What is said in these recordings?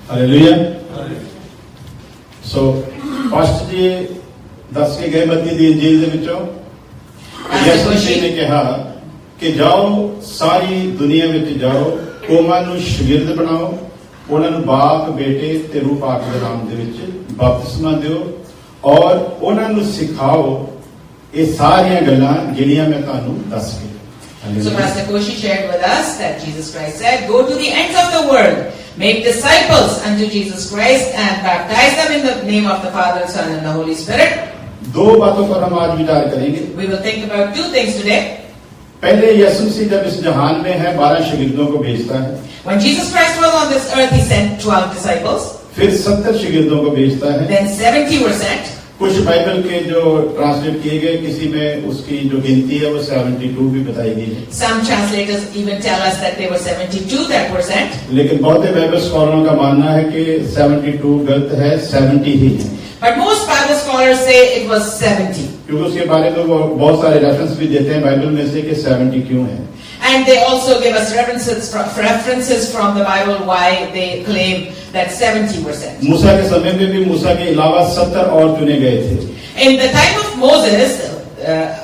Hallelujah. सो pastor जी दस के गए मत्ती दी इंजील दे विचों यसू मसीह ने कहा कि जाओ सारी दुनिया में जाओ, कौमां नूं शागिर्द बनाओ, उन्हां नूं बाप बेटे ते रूह पाक दे नाम दे विच बपतिस्मा दिओ और उन्हां नूं सिखाओ ये सारियां गल्लां जिहड़ियां मैं तुहानूं दस गई। So Pastor Koshi shared with us that Jesus Christ said, go to the ends of the world, make disciples unto Jesus Christ and baptize them in the name of the Father, Son and the Holy Spirit. दो बातों पर हम आज विचार करेंगे। We will think about two things today. पहले यीशु मसीह जब इस जहान में है 12 शागिर्दों को भेजता है। When Jesus Christ was on this earth, he sent 12 disciples. फिर 70 शागिर्दों को भेजता है। Then 70 were sent. कुछ बाइबल के जो ट्रांसलेट किए गए किसी में उसकी जो गिनती है वो 72 भी बताई गई है। Some translators even tell us that there were 72 that were sent. लेकिन बहुत से बाइबल स्कॉलरों का मानना है कि 72 गलत है, 70 ही है। But most Bible scholars say it was 70. क्योंकि उसके बारे में वो बहुत सारे रेफरेंस भी देते हैं बाइबल में से कि 70 क्यों है। And they also give us references from the Bible why they claim that 70 were sent. मूसा के समय में भी मूसा के अलावा 70 और चुने गए थे। In the time of Moses,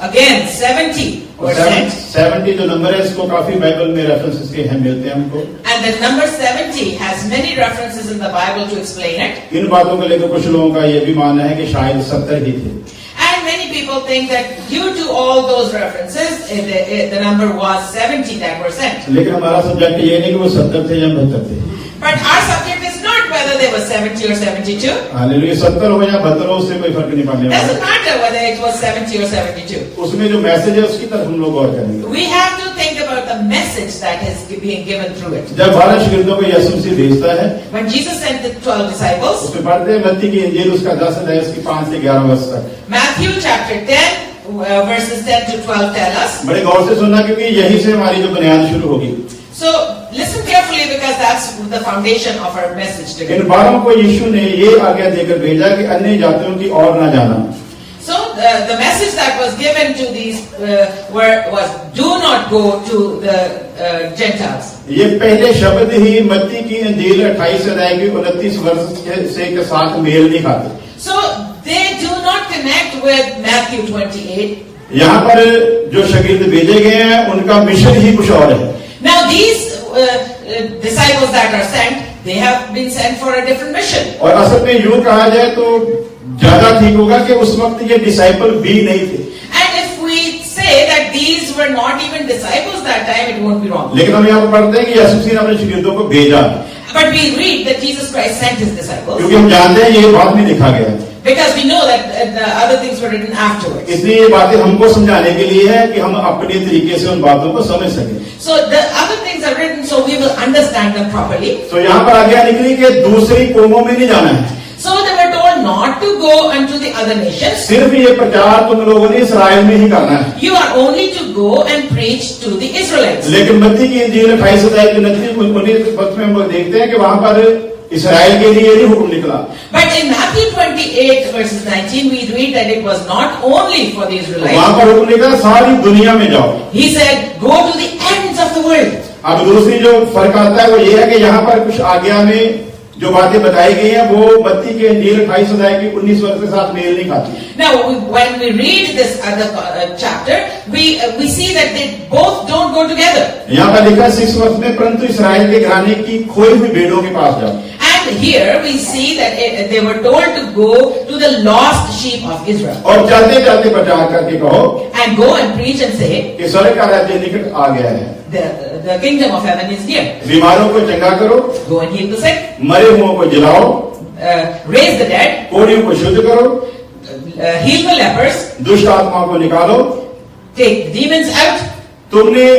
again 70 were sent. 70 जो नंबर है इसको काफी बाइबल में रेफरेंसेस के हैं मिलते हैं हमको। And the number 70 has many references in the Bible to explain it. इन बातों को लेकर कुछ लोगों का ये भी मानना है कि शायद 70 ही थे। And many people think that due to all those references, the number was 70 that were sent. लेकिन हमारा सब्जेक्ट ये नहीं कि वो 70 थे या 72 थे। But our subject is not whether they were 70 or 72. Hallelujah, 70 हो या 72 हो उससे कोई फर्क नहीं पड़ने वाला। Doesn't matter whether it was 70 or 72. उसमें जो मैसेज है उसकी तरफ हम लोग गौर करेंगे। We have to think about the message that is being given through it. जब 12 शागिर्दों को यीशु मसीह भेजता है, When Jesus sent the 12 disciples, उसमें पढ़ते हैं मत्ती की इंजील उसका 10 अध्याय उसकी 5 से 11 वर्ष तक। Matthew chapter 10 verses 10 to 12 tell us. बड़े गौर से सुनना क्योंकि यहीं से हमारी जो बुनियाद शुरू होगी। So listen carefully because that's the foundation of our message today. इन 12 को यीशु ने ये आज्ञा देकर भेजा कि अन्य जातियों की ओर न जाना। So the message that was given to these was do not go to the Gentiles. ये पहले शब्द ही मत्ती की इंजील 28 अध्याय की 29 वर्ष से के साथ मेल नहीं खाते। So they do not connect with Matthew 28. यहाँ पर जो शागिर्द भेजे गए हैं उनका मिशन ही कुछ और है। Now these disciples that are sent, they have been sent for a different mission. और असल में यूं कहा जाए तो ज्यादा ठीक होगा कि उस वक्त ये डिसाइपल भी नहीं थे। And if we say that these were not even disciples that time, it won't be wrong. लेकिन हम यहाँ पर पढ़ते हैं कि यीशु मसीह ने अपने शागिर्दों को भेजा। But we read that Jesus Christ sent his disciples. क्योंकि हम जानते हैं ये बाद में लिखा गया है। Because we know that the other things were written afterwards. इसलिए ये बातें हमको समझाने के लिए है कि हम अपने तरीके से उन बातों को समझ सकें। So the other things are written so we will understand them properly. तो यहाँ पर आज्ञा निकली कि दूसरी कौमों में नहीं जाना है। So they were told not to go unto the other nations. सिर्फ ये प्रचार तुम लोगों ने इस्राएल में ही करना है। You are only to go and preach to the Israelites. लेकिन मत्ती की इंजील 28 अध्याय की 29 वर्ष में हम लोग देखते हैं कि वहां पर इस्राएल के लिए ही हुक्म निकला। But in Matthew 28 verses 19 we read that it was not only for the Israelites. वहां पर हुक्म निकला सारी दुनिया में जाओ। He said go to the ends of the world. अब दूसरी जो फर्क आता है वो ये है कि यहाँ पर कुछ आज्ञा में जो बातें बताई गई हैं वो मत्ती के इंजील 28 अध्याय की 19 वर्ष के साथ मेल नहीं खाती। Now when we read this other chapter we see that they both don't go together. यहाँ पर लिखा 6 वर्ष में परंतु इस्राएल के घराने की खोई हुई भेड़ों के पास जाओ। And here we see that they were told to go to the lost sheep of Israel. और चलते चलते प्रचार करके कहो And go and preach and say कि स्वर्ग का राज्य निकट आ गया है। the kingdom of heaven is near. बीमारों को चंगा करो, Go and heal the sick, मरे हुओं को जिलाओ, raise the dead, कोढ़ियों को शुद्ध करो, heal the lepers, दुष्ट आत्माओं को निकालो। take demons out. तुमने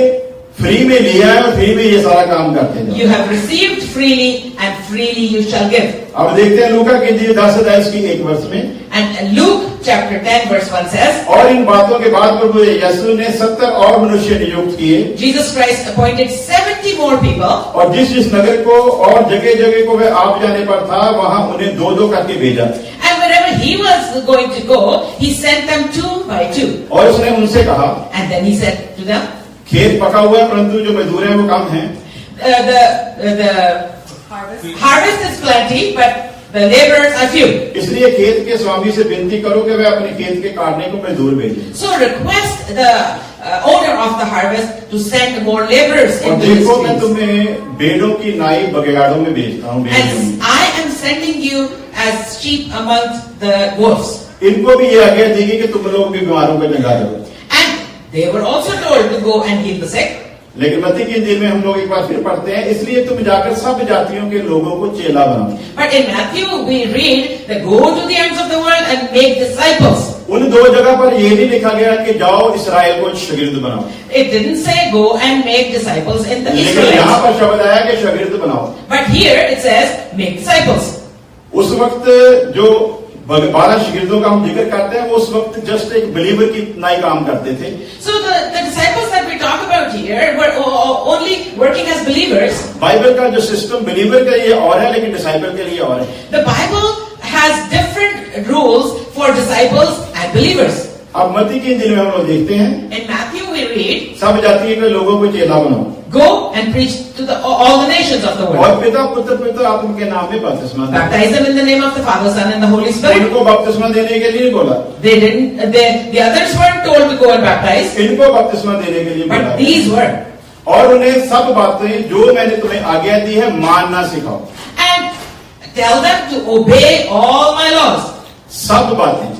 फ्री में लिया है और फ्री में ये सारा काम करते हैं। You have received freely and freely you shall give. अब देखते हैं लूका की इंजील 10 अध्याय की 1 वर्ष में। And Luke chapter 10 verse 1 says, और इन बातों के बाद प्रभु यीशु ने 70 और मनुष्य नियुक्त किए। Jesus Christ appointed 70 more people. और जिस नगर को और जगह जगह को वह आप जाने पर था वहां उन्हें 2-2 करके भेजा। And wherever he was going to go, he sent them 2 by 2. और उसने उनसे कहा, And then he said to them, खेत पका हुआ है परंतु जो मजदूर हैं वो कम हैं। the Harvest is plenty, but the laborers are few. इसलिए खेत के स्वामी से विनती करो कि वह अपने खेत के काटने को मजदूर भेजे। So request the owner of the harvest to send more laborers और into his देखो मैं fields. तुम्हें भेड़ों की नाई बगैड़ों में भेजता हूँ। And I am sending you as sheep amongst the wolves. इनको भी ये आज्ञा दी गई कि तुम लोग भी बीमारों को चंगा दो। And they were also told to go and heal the sick. लेकिन मत्ती की इंजील में हम लोग एक बार फिर पढ़ते हैं, इसलिए तुम जाकर सब जातियों के लोगों को चेला बनाओ। But in Matthew we read that go to the ends of the world and make disciples. उन दो जगह पर ये नहीं लिखा गया कि जाओ इसराइल को शागिर्द बनाओ। It didn't say go and make disciples in the लेकिन यहाँ Israelites. पर शब्द आया कि शागिर्द बनाओ। But here it says make disciples. उस वक्त जो 12 शागिर्दों का हम जिक्र करते हैं, वो उस वक्त जस्ट एक बिलीवर की नाई काम करते थे। So the disciples that we talk about here were only working as believers. Bible का जो सिस्टम बिलीवर के लिए और है, लेकिन डिसाइपल के लिए और है। The Bible has different rules for disciples and believers. अब मत्ती की इंजील में हम लोग देखते हैं, In Matthew we read, सब जातियों के लोगों को चेला बनाओ go and preach to all the nations of the और world. पिता पुत्र पवित्र आत्मा के नाम में बपतिस्मा दो। Baptize them in the name of the Father, Son and the Holy Spirit. इनको बपतिस्मा देने के लिए बोला, They didn't, the others weren't told to go and baptize, इनको बपतिस्मा देने के लिए but बोला these were. और उन्हें सब बातें जो मैंने तुम्हें आज्ञा दी है मानना सिखाओ। And tell them to obey all my laws. सब बातें,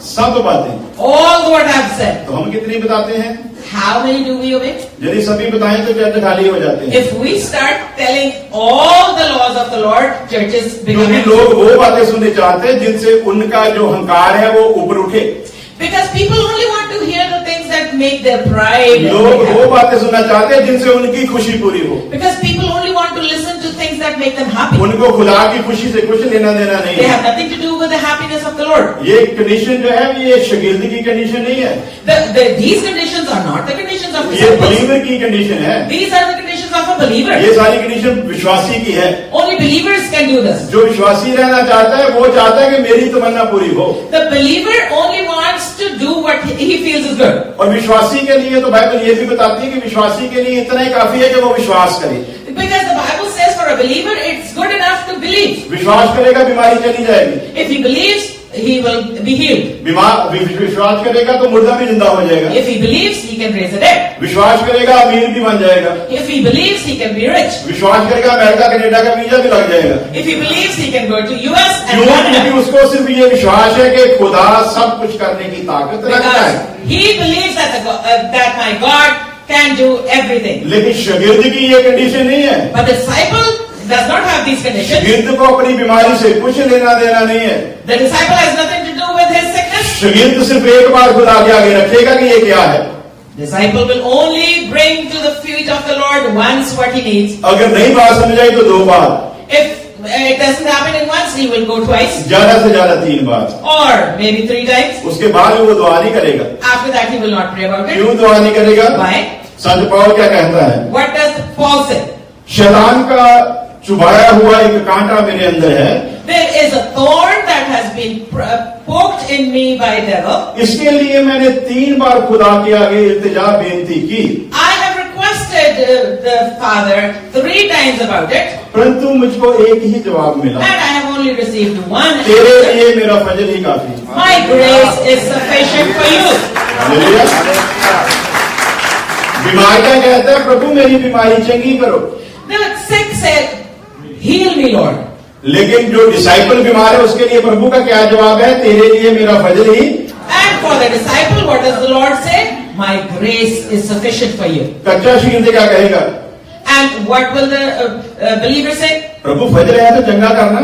सब बातें। All the word I have said. तो हम कितनी बताते हैं? How many do we obey? यदि सभी बताएं तो चर्च खाली हो जाते हैं, If we start telling all the laws of the Lord, churches become क्योंकि लोग वो बातें सुनने चाहते हैं जिनसे उनका जो अहंकार है वो ऊपर उठे। because people only want to hear the things that make their pride. लोग वो बातें सुनना चाहते हैं जिनसे उनकी खुशी पूरी हो। Because people only want to listen to things that make them happy. उनको खुदा की खुशी से कुछ लेना देना नहीं They है। have nothing to do with the happiness of the Lord. ये कंडीशन जो है ये शागिर्दी की कंडीशन नहीं है, These conditions are not the conditions of ये disciples. बिलीवर की कंडीशन है। These are the conditions of a believer. ये सारी कंडीशन विश्वासी की है। Only believers can do this. जो विश्वासी रहना चाहता है वो चाहता है कि मेरी तमन्ना पूरी हो। The believer only wants to do what he feels is good. और विश्वासी के लिए तो बाइबल ये भी बताती है कि विश्वासी के लिए इतना ही काफी है कि वो विश्वास करे। Because the Bible says for a believer it's good enough to believe. विश्वास करेगा बीमारी चली जाएगी, If he believes, he will be healed. विश्वास करेगा तो मुर्दा भी जिंदा हो जाएगा, If he believes, he can raise the dead. विश्वास करेगा अमीर भी बन जाएगा, If he believes, he can be rich. विश्वास करेगा अमेरिका कनाडा का वीजा भी लग जाएगा। If he believes, he can go to US and क्यों? क्योंकि Canada. उसको सिर्फ ये विश्वास है कि खुदा सब कुछ करने की ताकत रखता Because है। he believes that my God can do everything. लेकिन शागिर्द की ये कंडीशन नहीं है। But the disciple does not have these conditions. शागिर्द को अपनी बीमारी से कुछ लेना देना नहीं है। The disciple has nothing to do with his sickness. शागिर्द सिर्फ एक बार खुदा के आगे रखेगा कि ये क्या है। Disciple will only bring to the feet of the Lord once what he needs. अगर नहीं बात समझ आई तो 2 बार, If it doesn't happen in once, he will go twice ज्यादा से ज्यादा 3 बार। or maybe 3 times. उसके बाद वो दुआ नहीं करेगा। After that, he will not pray about it. क्यों दुआ नहीं करेगा? Why? संत पौल क्या कहता है? What does Paul say? शैतान का चुभाया हुआ एक कांटा मेरे अंदर है, There is a thorn that has been poked in me by devil. इसके लिए मैंने 3 बार खुदा के आगे इल्तिजा बेनती की, I have requested the Father 3 times about it, परंतु मुझको एक ही जवाब मिला, and I have only received one तेरे answer. लिए मेरा फजल ही काफी है। My grace is sufficient for you. Hallelujah. बीमार क्या कहता है? प्रभु मेरी बीमारी चंगी करो। The sick said, heal me, Lord. लेकिन जो डिसाइपल बीमार है उसके लिए प्रभु का क्या जवाब है? तेरे लिए मेरा फजल ही। And for the disciple, what does the Lord say? My grace is sufficient for you. कच्चा शागिर्द क्या कहेगा? And what will the believer say? प्रभु फजल है तो चंगा करना।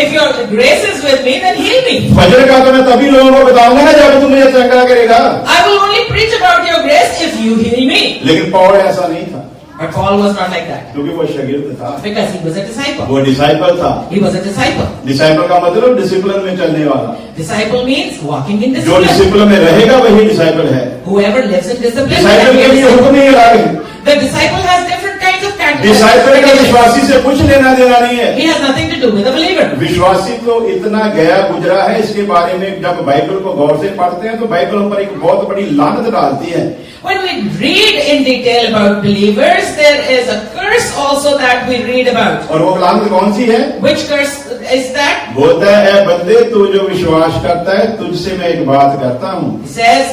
If your grace is with me, then heal me. फजल का तो मैं तभी लोगों को बताऊंगा ना जब तू मुझे चंगा करेगा। I will only preach about your grace if you heal me. लेकिन पौल ऐसा नहीं था, But Paul was not like that. क्योंकि वो शागिर्द था, Because he was a disciple. वो डिसाइपल था। He was a disciple. Disciple का मतलब डिसिप्लिन में चलने वाला। Disciple means walking in जो discipline. डिसिप्लिन में रहेगा वही डिसाइपल है। Whoever lives in discipline. Disciple के लिए हुक्म ही अलग है। The disciple has different kinds kinds of disciple का विश्वासी से कुछ लेना देना नहीं है। He has nothing to do with a believer. विश्वासी तो इतना गया गुजरा है, इसके बारे में जब बाइबल को गौर से पढ़ते हैं तो बाइबल हम पर एक बहुत बड़ी लानत डालती है। When we read in detail about believers, there is a curse also that we read about. और वो लानत कौन सी है? Which curse is that? बोलता है, ए बंदे तू जो विश्वास करता है तुझसे मैं एक बात करता हूँ। He says,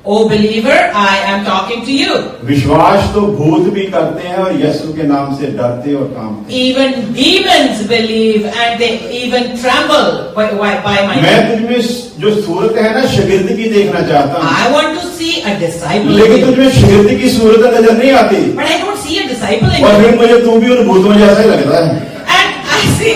"O believer, I am talking to you." विश्वास तो भूत भी करते हैं और यीशु के नाम से डरते और कांपते हैं। Even demons believe and they even tremble by my मैं name. तुझमें जो सूरत है ना शागिर्द की देखना चाहता हूँ, I want to see a disciple in लेकिन you. तुझमें शागिर्द की सूरत नजर नहीं आती। But I don't see a disciple in और you. फिर मुझे तू भी उन भूतों जैसा ही लगता है। And I see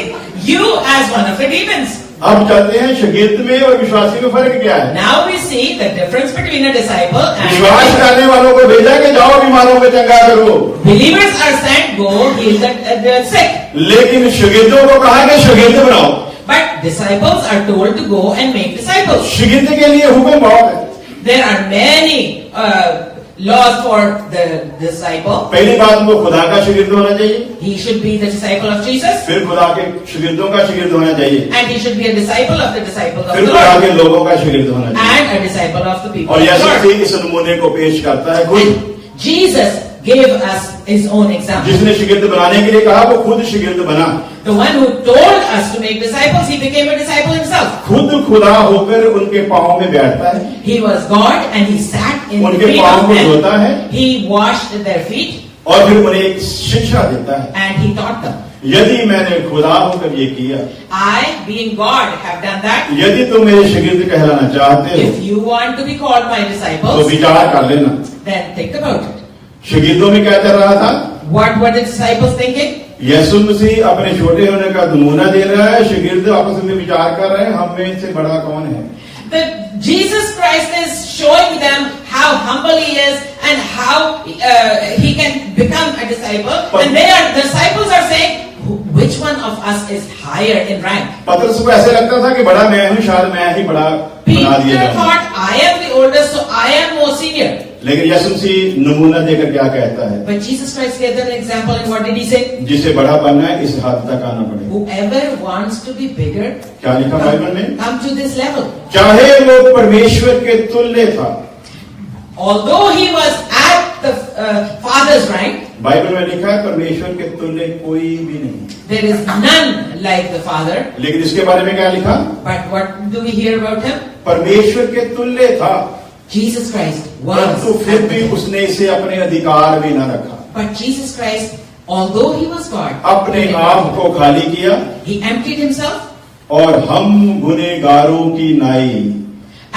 you as one of the demons. अब चाहते हैं शागिर्द में और विश्वासी में फर्क क्या है? Now we see the difference between a disciple and विश्वास करने वालों को भेजा कि जाओ बीमारों को चंगा करो, believers are sent, go heal the sick. लेकिन शागिर्दों को कहा कि शागिर्द बनाओ। But disciples are told to go and make disciples. शागिर्द के लिए हुक्म बहुत है। There are many laws for the disciple. पहली बात वो खुदा का शागिर्द होना चाहिए, He should be the disciple of Jesus, फिर खुदा के शागिर्दों का शागिर्द होना चाहिए, and he should be a disciple of the disciples of फिर the खुदा Lord, के लोगों का शागिर्द होना चाहिए। and a disciple of the people और of the यीशु Lord. मसीह इस नमूने को पेश करता है खुद। And Jesus gave us his own example. जिसने शागिर्द बनाने के लिए कहा वो खुद शागिर्द बना, The one who told us to make disciples, he became a disciple himself. खुद खुदा होकर उनके पांव में बैठता है, He was God and he sat in the उनके feet पांव of को men. धोता है He washed their feet और फिर उन्हें एक शिक्षा देता है। and he taught them. यदि मैंने खुदा होकर ये किया, I, being God, have done that. यदि तुम मेरे शागिर्द कहलाना चाहते हो If you want to be called my तो disciples, विचार कर लेना। then think about it. शागिर्दों में क्या चल रहा था? What were the disciples thinking? यीशु मसीह अपने छोटे होने का नमूना दे रहा है, शागिर्द आपस में विचार कर रहे हैं हम में से बड़ा कौन है। That Jesus Christ is showing them how humble he is and how he can become a disciple. And the disciples are saying, which one of us is higher in rank? पतरस को ऐसे लगता था कि बड़ा मैं हूँ, शायद मैं ही बड़ा बना दिया Peter जाऊं। thought, I am the oldest, so I am more senior. लेकिन यीशु मसीह नमूना देकर क्या कहता है? But Jesus Christ gave them an example, and what did he say? जिसे बड़ा बनना है इस हद तक आना पड़ेगा। Whoever wants to be bigger, क्या लिखा बाइबल में? come to this level. चाहे वो परमेश्वर के तुल्य था, Although he was at the Father's rank, Bible में लिखा है परमेश्वर के तुल्य कोई भी नहीं। there is none like the Father. लेकिन इसके बारे में क्या लिखा? But what do we hear about him? परमेश्वर के तुल्य था, Jesus Christ was. परंतु फिर भी उसने इसे अपने अधिकार में न रखा। But Jesus Christ, although he was God, अपने आप को खाली किया he emptied himself और हम गुनहगारों की नाई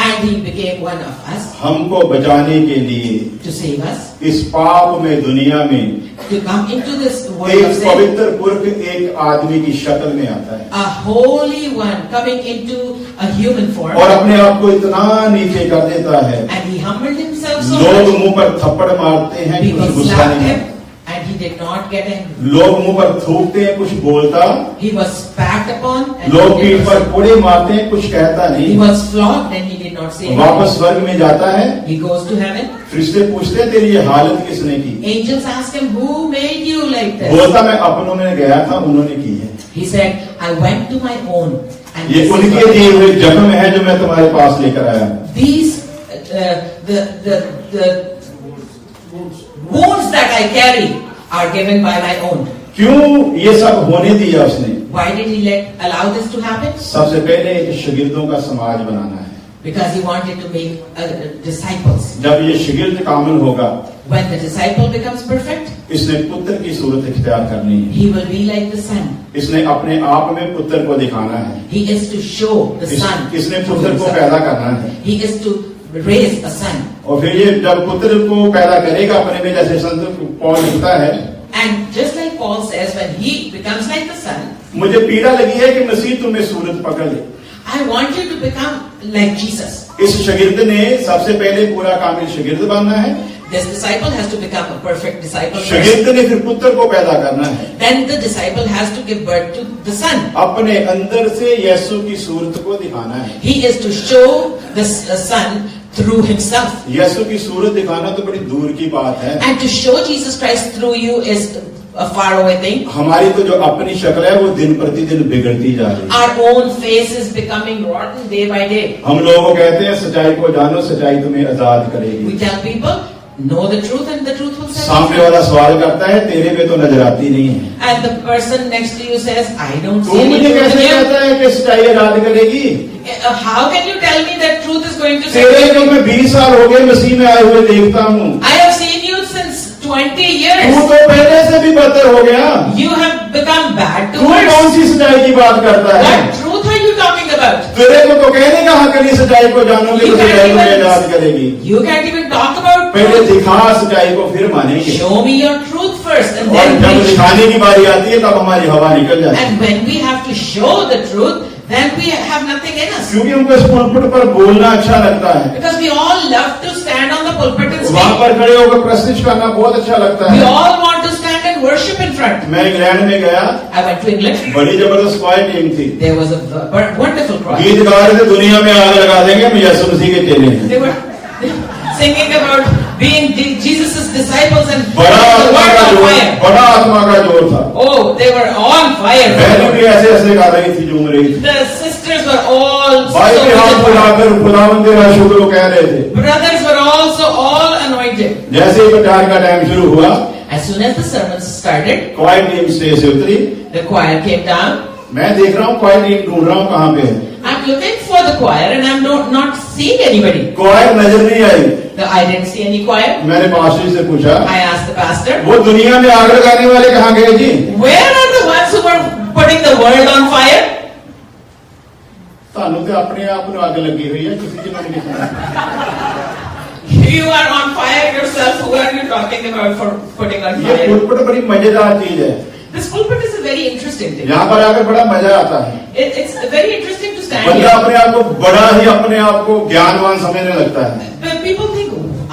and he became one of us हमको बचाने के लिए to save us, इस पाप में दुनिया में to come into this world of एक sin. पवित्र पुरुष एक आदमी की शक्ल में आता है A holy one coming into a human form, और अपने आप को इतना नीचे कर देता है, and he humbled himself so लोग much. मुंह पर थप्पड़ मारते हैं, कुछ People गुस्सा slapped नहीं him है। and he did not get angry. लोग मुंह पर थूकते हैं, कुछ बोलता। He was spat upon and लोग he, पीठ did पर not, कोड़े मारते हैं, कुछ कहता he नहीं। was flogged and he did not say वापस anything. स्वर्ग में जाता है, He goes to heaven. फरिश्ते पूछते हैं तेरी ये हालत किसने की? Angels ask him, who made you like this? बोलता मैं अपनों में गया था, उन्होंने की है। He said, I went to my own. And ये this is उनके what- दिए हुए जख्म है जो मैं तुम्हारे पास लेकर आया हूं। These, the wounds that I carry are given by my own. क्यों ये सब होने दिया उसने? Why did he allow this to happen? सबसे पहले शागिर्दों का समाज बनाना है। Because he wanted to make disciples. जब ये शागिर्द कामिल होगा, When the disciple becomes perfect, इसने पुत्र की सूरत इख्तियार करनी है। he will be like the son. इसने अपने आप में पुत्र को दिखाना है। He is to show the son. इसने through पुत्र को himself. पैदा करना है। He is to raise a son. और फिर ये जब पुत्र को पैदा करेगा अपने में, जैसे संत पौल लिखता है, And just like Paul says, when he becomes like the son, मुझे पीड़ा लगी है कि मसीह तुम्हें सूरत पकड़ ले। I want you to become like Jesus. इस शागिर्द ने सबसे पहले पूरा कामिल शागिर्द बनना है। This disciple has to become a perfect disciple first. शागिर्द ने फिर पुत्र को पैदा करना है। Then the disciple has to give birth to the son. अपने अंदर से यीशु की सूरत को दिखाना है। He is to show the son through himself. यीशु की सूरत दिखाना तो बड़ी दूर की बात है। And to show Jesus Christ through you is far away thing. हमारी तो जो अपनी शक्ल है वो दिन प्रतिदिन बिगड़ती जा रही है। Our own face is becoming rotten day by day. हम लोगों को कहते हैं सच्चाई को जानो, सच्चाई तुम्हें आजाद We करेगी। tell people, know the truth and the truth will set you सामने free. वाला सवाल करता है तेरे में तो नजर आती नहीं है, And the person next to you says, I don't तू see any मुझे truth कैसे in you. कहता है कि सच्चाई आजाद करेगी? How can you tell me that truth is going to set तेरे you को free? मैं 20 साल हो गए मसीह में आए हुए देखता हूँ, I have seen you since 20 तू years. तो पहले से भी बदतर हो गया। You have become bad तू towards. कौन सी सच्चाई की बात करता है? What truth are you talking about? तेरे को तो कहने कहा कभी सच्चाई को जानोगे तो सच्चाई तुम्हें आजाद करेगी। You can't even talk about पहले truth. दिखा सच्चाई को फिर मानेंगे, Show me your truth first and और then जब preach. दिखाने की बारी आती है तब हमारी हवा निकल जाती है, And when we have to show the truth, then we have nothing in us. क्योंकि हमको इस पुलपिट पर बोलना अच्छा लगता है, Because we all love to stand on the pulpit and वहां speak. पर खड़े होकर प्रस्तुत करना बहुत अच्छा लगता We है। all want to stand and worship in front. मैं इंग्लैंड में गया, I went to England. बड़ी जबरदस्त क्वायर टीम थी, There was a wonderful choir. गीत गा रहे थे दुनिया में आग लगा देंगे, हम यीशु मसीह के चेले हैं। They were singing about being Jesus' disciples and बड़ा the आत्मा word का on जोर, fire. बड़ा आत्मा का जोर था। Oh, they were on fire. बहनें भी ऐसे ऐसे गा रही थी, झूम रही थी। The sisters were all so भाई के हाथ with fire. बुलाकर खुदावंद तेरा शुक्र वो कह रहे थे। Brothers were also all anointed. जैसे ही प्रचार का टाइम शुरू हुआ, As soon as the sermon started, choir team stage से उतरी। the choir came down. मैं देख रहा हूँ क्वायर टीम, ढूंढ रहा हूँ कहाँ पे है। I'm looking for the choir and I'm not seeing anybody. क्वायर नजर नहीं आई। I didn't see any choir. मैंने पास्टर से पूछा, I asked the pastor, वो दुनिया में आग लगाने वाले कहाँ गए जी? where are the ones who were putting the world on fire? ਤੁਹਾਨੂੰ ਤੇ ਆਪਣੇ ਆਪ ਨੂੰ ਅੱਗ ਲੱਗੀ ਹੋਈ ਹੈ, ਕਿਸੇ ਨੂੰ ਨਹੀਂ ਪਤਾ। You are on fire yourself. Who are you talking about for putting on ये fire? पुलपिट बड़ी मजेदार चीज है, This pulpit is a very interesting thing. यहाँ पर आकर बड़ा मजा आता है। It's very interesting to stand बंदा here. अपने आप को बड़ा ही अपने आप को ज्ञानवान समझने लगता है। But people think,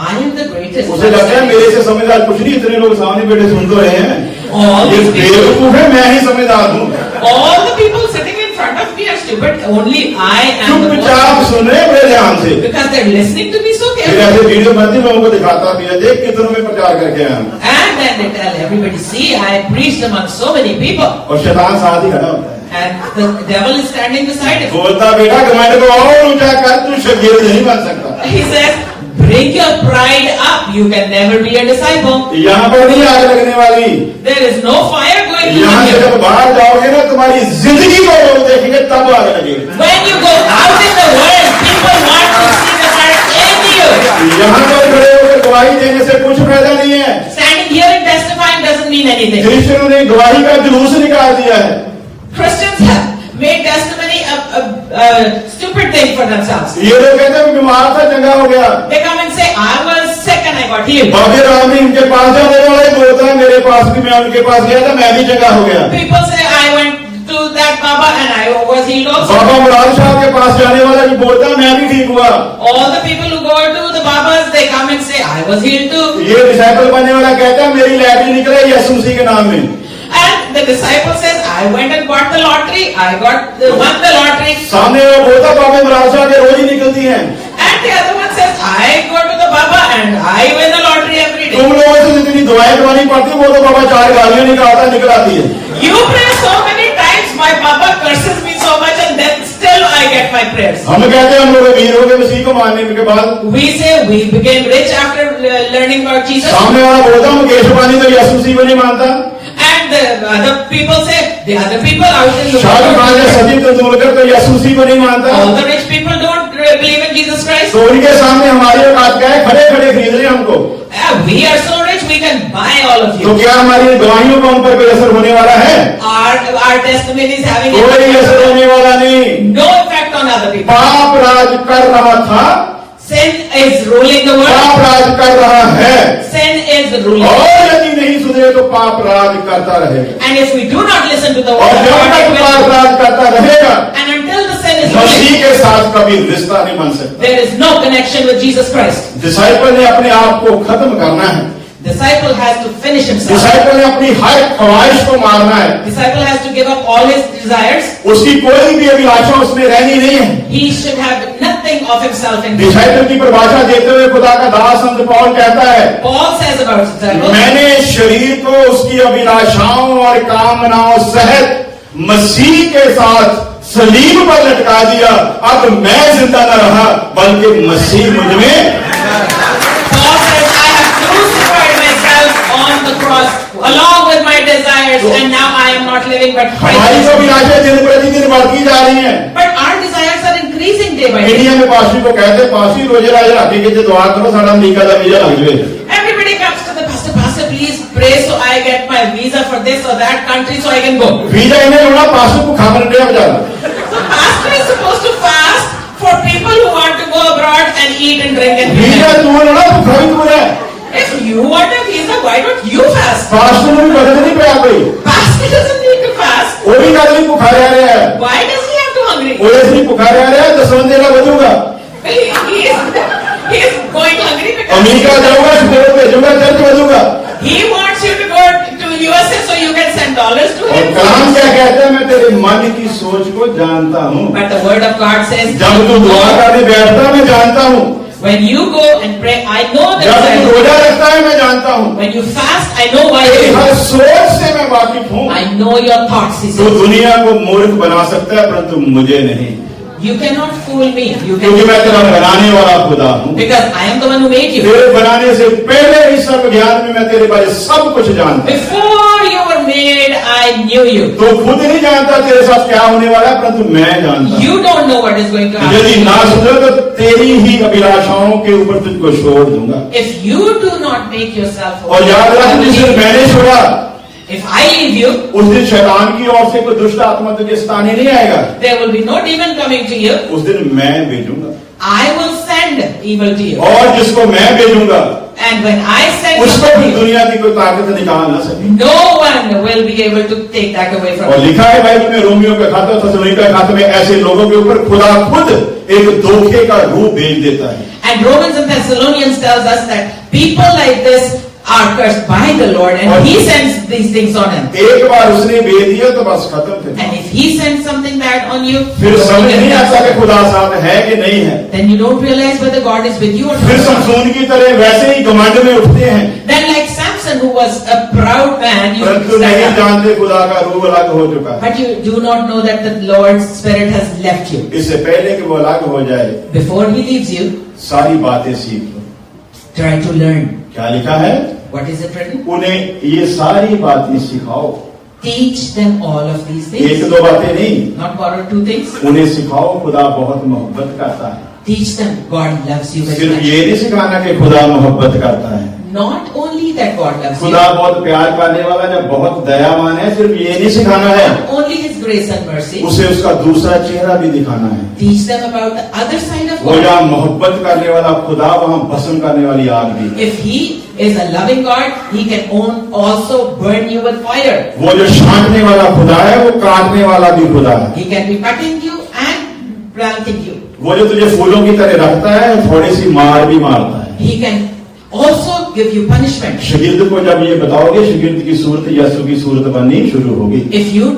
I am the greatest. उसे लगता है मेरे से समझदार कुछ नहीं, इतने लोग सामने बैठे सुन तो रहे हैं, All ये these people, बेवकूफ है, मैं ही समझदार हूँ। all the people sitting in front of me are stupid. Only I am the चुपचाप most. सुन रहे हैं बड़े ध्यान से। Because they're listening to me so फिर carefully. ऐसे वीडियो बनती लोगों को दिखाता भी है, देख कितनों में प्रचार करके आया हूँ। And then they tell everybody, see, I preached among so many people. और शैतान साथ ही खड़ा होता है, And the devil is standing beside him. बोलता बेटा घमंड को और ऊंचा कर, तू शागिर्द नहीं बन सकता। He says, bring your pride up. You can never be a disciple. यहाँ पर नहीं आग लगने वाली, There is no fire going to यहाँ से you. जब बाहर जाओगे ना तुम्हारी जिंदगी को लोग देखेंगे तब आग लगेगी। When you go out in the world, people want to see the fire in you. यहाँ पर खड़े होकर गवाही देने से कुछ फायदा नहीं है। Standing here and testifying doesn't mean anything. क्रिश्चियनों ने गवाही का जुलूस निकाल दिया है। Christians have made testimony a stupid thing for themselves. ये लोग कहते हैं बीमार था चंगा हो गया, They come and say, I was sick and I got healed. बाबे राम ने इनके पास जाने वाला ही बोलता है मेरे पास भी, मैं उनके पास गया था मैं भी चंगा हो गया। People say, I went to that Baba and I was healed also. बाबा मुराद साहब के पास जाने वाला भी बोलता है मैं भी ठीक हुआ। All the people who go to the Babas, they come and say, I was healed too. ये डिसाइपल बनने वाला कहता है मेरी लैटरी निकले यीशु मसीह के नाम में। And the disciple says, I went and got the lottery. I won the lottery. सामने वो बोलता बाबा मुराद साहब के रोज ही निकलती हैं। And the other one says, I go to the Baba and I win the lottery every day. तुम लोगों से जितनी दुआएं करवानी पड़ती है वो तो बाबा 4 गालियां निकल आती है। You pray so many times, my Baba curses me so much and then still I get my prayers. हम कहते हैं हम लोग अमीर हो गए मसीह को मानने के बाद। We say we became rich after learning about Jesus. सामने वाला बोलता मुकेश अंबानी तो यीशु मसीह को नहीं मानता। And the other people say, the other people out in the Shahrukh Khan या world, सचिन तेंदुलकर तो यीशु मसीह को नहीं मानता। all the rich people don't believe in Jesus Christ. तो उनके सामने हमारी औकात क्या है, खड़े खड़े खरीद रहे हैं हमको। We are so rich, we can buy all of तो you. क्या हमारी गवाहियों का उन पर कोई असर होने वाला है? Our testimony is having कोई असर होने वाला नहीं। no effect on other people. पाप राज कर रहा था, Sin is ruling the world. पाप राज कर रहा है, Sin is ruling. और यदि नहीं सुधरे तो पाप राज करता रहेगा। And if we do not listen to the और word of जब God, तक it will- पाप राज करता रहेगा and until the sin is Masih ruling, के साथ कभी रिश्ता नहीं बन सकता। there is no connection with Jesus Christ. Disciple ने अपने आप को खत्म करना है, Disciple has to finish himself. Disciple ने अपनी हर ख्वाहिश को मारना है, Disciple has to give up all his desires. उसकी कोई भी अभिलाषा उसमें रहनी नहीं है। He should have nothing of himself in him. Disciple की परिभाषा देते हुए खुदा का दास संत पौल कहता है, Paul says about disciple, मैंने शरीर को उसकी अभिलाषाओं और कामनाओं सहित मसीह के साथ सलीब पर लटका दिया। अब मैं जिंदा न रहा बल्कि मसीह मुझ में। Paul says, I have crucified myself on the cross along with my desires, and now I am not living but हमारी Christ. जो अभिलाषा दिन प्रतिदिन बढ़ती जा रही है। But our desires are increasing day by day. India में पास्टर को कहते हैं, पास्टर रोजे राजे राती के दुआ करो साड़ा अमेरिका का वीजा लग जाए। Everybody comes to the pastor, pastor, please pray so I get my visa for this or that country so I can go. Visa इन्हें होना पास्टर को खाना नहीं बजाना। So pastor is supposed to fast for people who want to go abroad and eat and drink and be visa happy. तू ना तू खाई तू है। If you want a visa, why don't you fast? Pastor ने भी बदल नहीं पाया कोई। Pastor doesn't need to fast. वो भी आदमी बुखारे आ रहा है। Why does he have to hungry? वो ऐसे बुखारे आ रहा है, 10 बंदे का बदूंगा। He is going hungry because America जाऊंगा, स्कूल भेजूंगा, church बदूंगा। he wants you to go to USA so you can send dollars to और him. कलाम क्या कहते हैं, मैं तेरे मन की सोच को जानता हूँ। But the word of God says, जब तू दुआ करने बैठता मैं जानता हूँ, when you go and pray, I know the जब तू desires. रोजा रखता है मैं जानता हूँ, When you fast, I know why तेरी you हर fast. सोच से मैं वाकिफ हूँ। I know your thoughts, he तू says. दुनिया को मूर्ख बना सकता है परंतु मुझे नहीं, You cannot fool me. You क्योंकि मैं तेरा can बनाने वाला खुदा हूँ। because I am the one who made you. तेरे बनाने से पहले ही सर्व ज्ञान में मैं तेरे बारे सब कुछ जानता हूँ। Before you were made, I knew you. तो खुद नहीं जानता तेरे साथ क्या होने वाला है, परंतु मैं जानता हूँ। You don't know what is going to यदि happen. ना सुधरे तो तेरी ही अभिलाषाओं के ऊपर तुझको छोड़ दूंगा। If you do not make yourself और याद रख, जिस दिन मैंने छोड़ा if I leave you, उस दिन शैतान की ओर से कोई दुष्ट आत्मा तुझे सताने नहीं आएगा। there will be no demon coming to you. उस दिन मैं भेजूंगा, I will send evil to you. और जिसको मैं भेजूंगा And when I send उसको भी something, दुनिया की कोई ताकत निकाल ना सके। no one will be able to take that away from और you. लिखा है बाइबल में, रोमियो के खाते थेसलोनिका के खाते में, ऐसे लोगों के ऊपर खुदा खुद एक धोखे का रूप भेज देता है। And Romans and Thessalonians tells us that people like this are cursed by the Lord and He sends these things on him. एक बार उसने भेज दिया तो बस खत्म थे। And if He sends something bad on you, फिर समझ नहीं आता कि खुदा साथ है कि नहीं है। then you don't realize whether God is with you or फिर not. समसून की तरह वैसे ही घमंड में उठते हैं, Then like Samson, who was a proud man, you परंतु नहीं stand up. जानते खुदा का रूप अलग हो चुका है। But you do not know that the Lord's Spirit has left you. इससे पहले कि वो अलग हो जाए, Before He leaves you, सारी बातें सीख लो। try to learn. क्या लिखा है? What is it written? उन्हें ये सारी बातें सिखाओ। Teach them all of these एक things. दो बातें नहीं, Not one or two things. उन्हें सिखाओ खुदा बहुत मोहब्बत करता है। Teach them God loves you very सिर्फ much. ये नहीं सिखाना कि खुदा मोहब्बत करता है। Not only that God loves you, खुदा बहुत प्यार करने वाला है, बहुत दयावान है, सिर्फ ये नहीं सिखाना है, not only His grace and mercy, उसे उसका दूसरा चेहरा भी दिखाना है। teach them about the other side of वो God. जहाँ मोहब्बत करने वाला खुदा, वहाँ भस्म करने वाली आग भी है। If He is a loving God, He can also burn you with fire. वो जो छांटने वाला खुदा है, वो काटने वाला भी खुदा है। He can be cutting you and planting you. वो जो तुझे फूलों की तरह रखता है, थोड़ी सी मार भी मारता है। He can also give you punishment. शागिर्द को जब ये बताओगे, शागिर्द की सूरत यीशु की सूरत बननी शुरू होगी। If you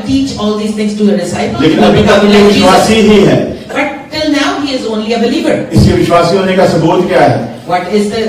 teach all these things to your disciples, लेकिन you will अभी तक become ये like विश्वासी Jesus. ही है। But till now, he is only a believer. इसके विश्वासी होने का सबूत क्या है? What is the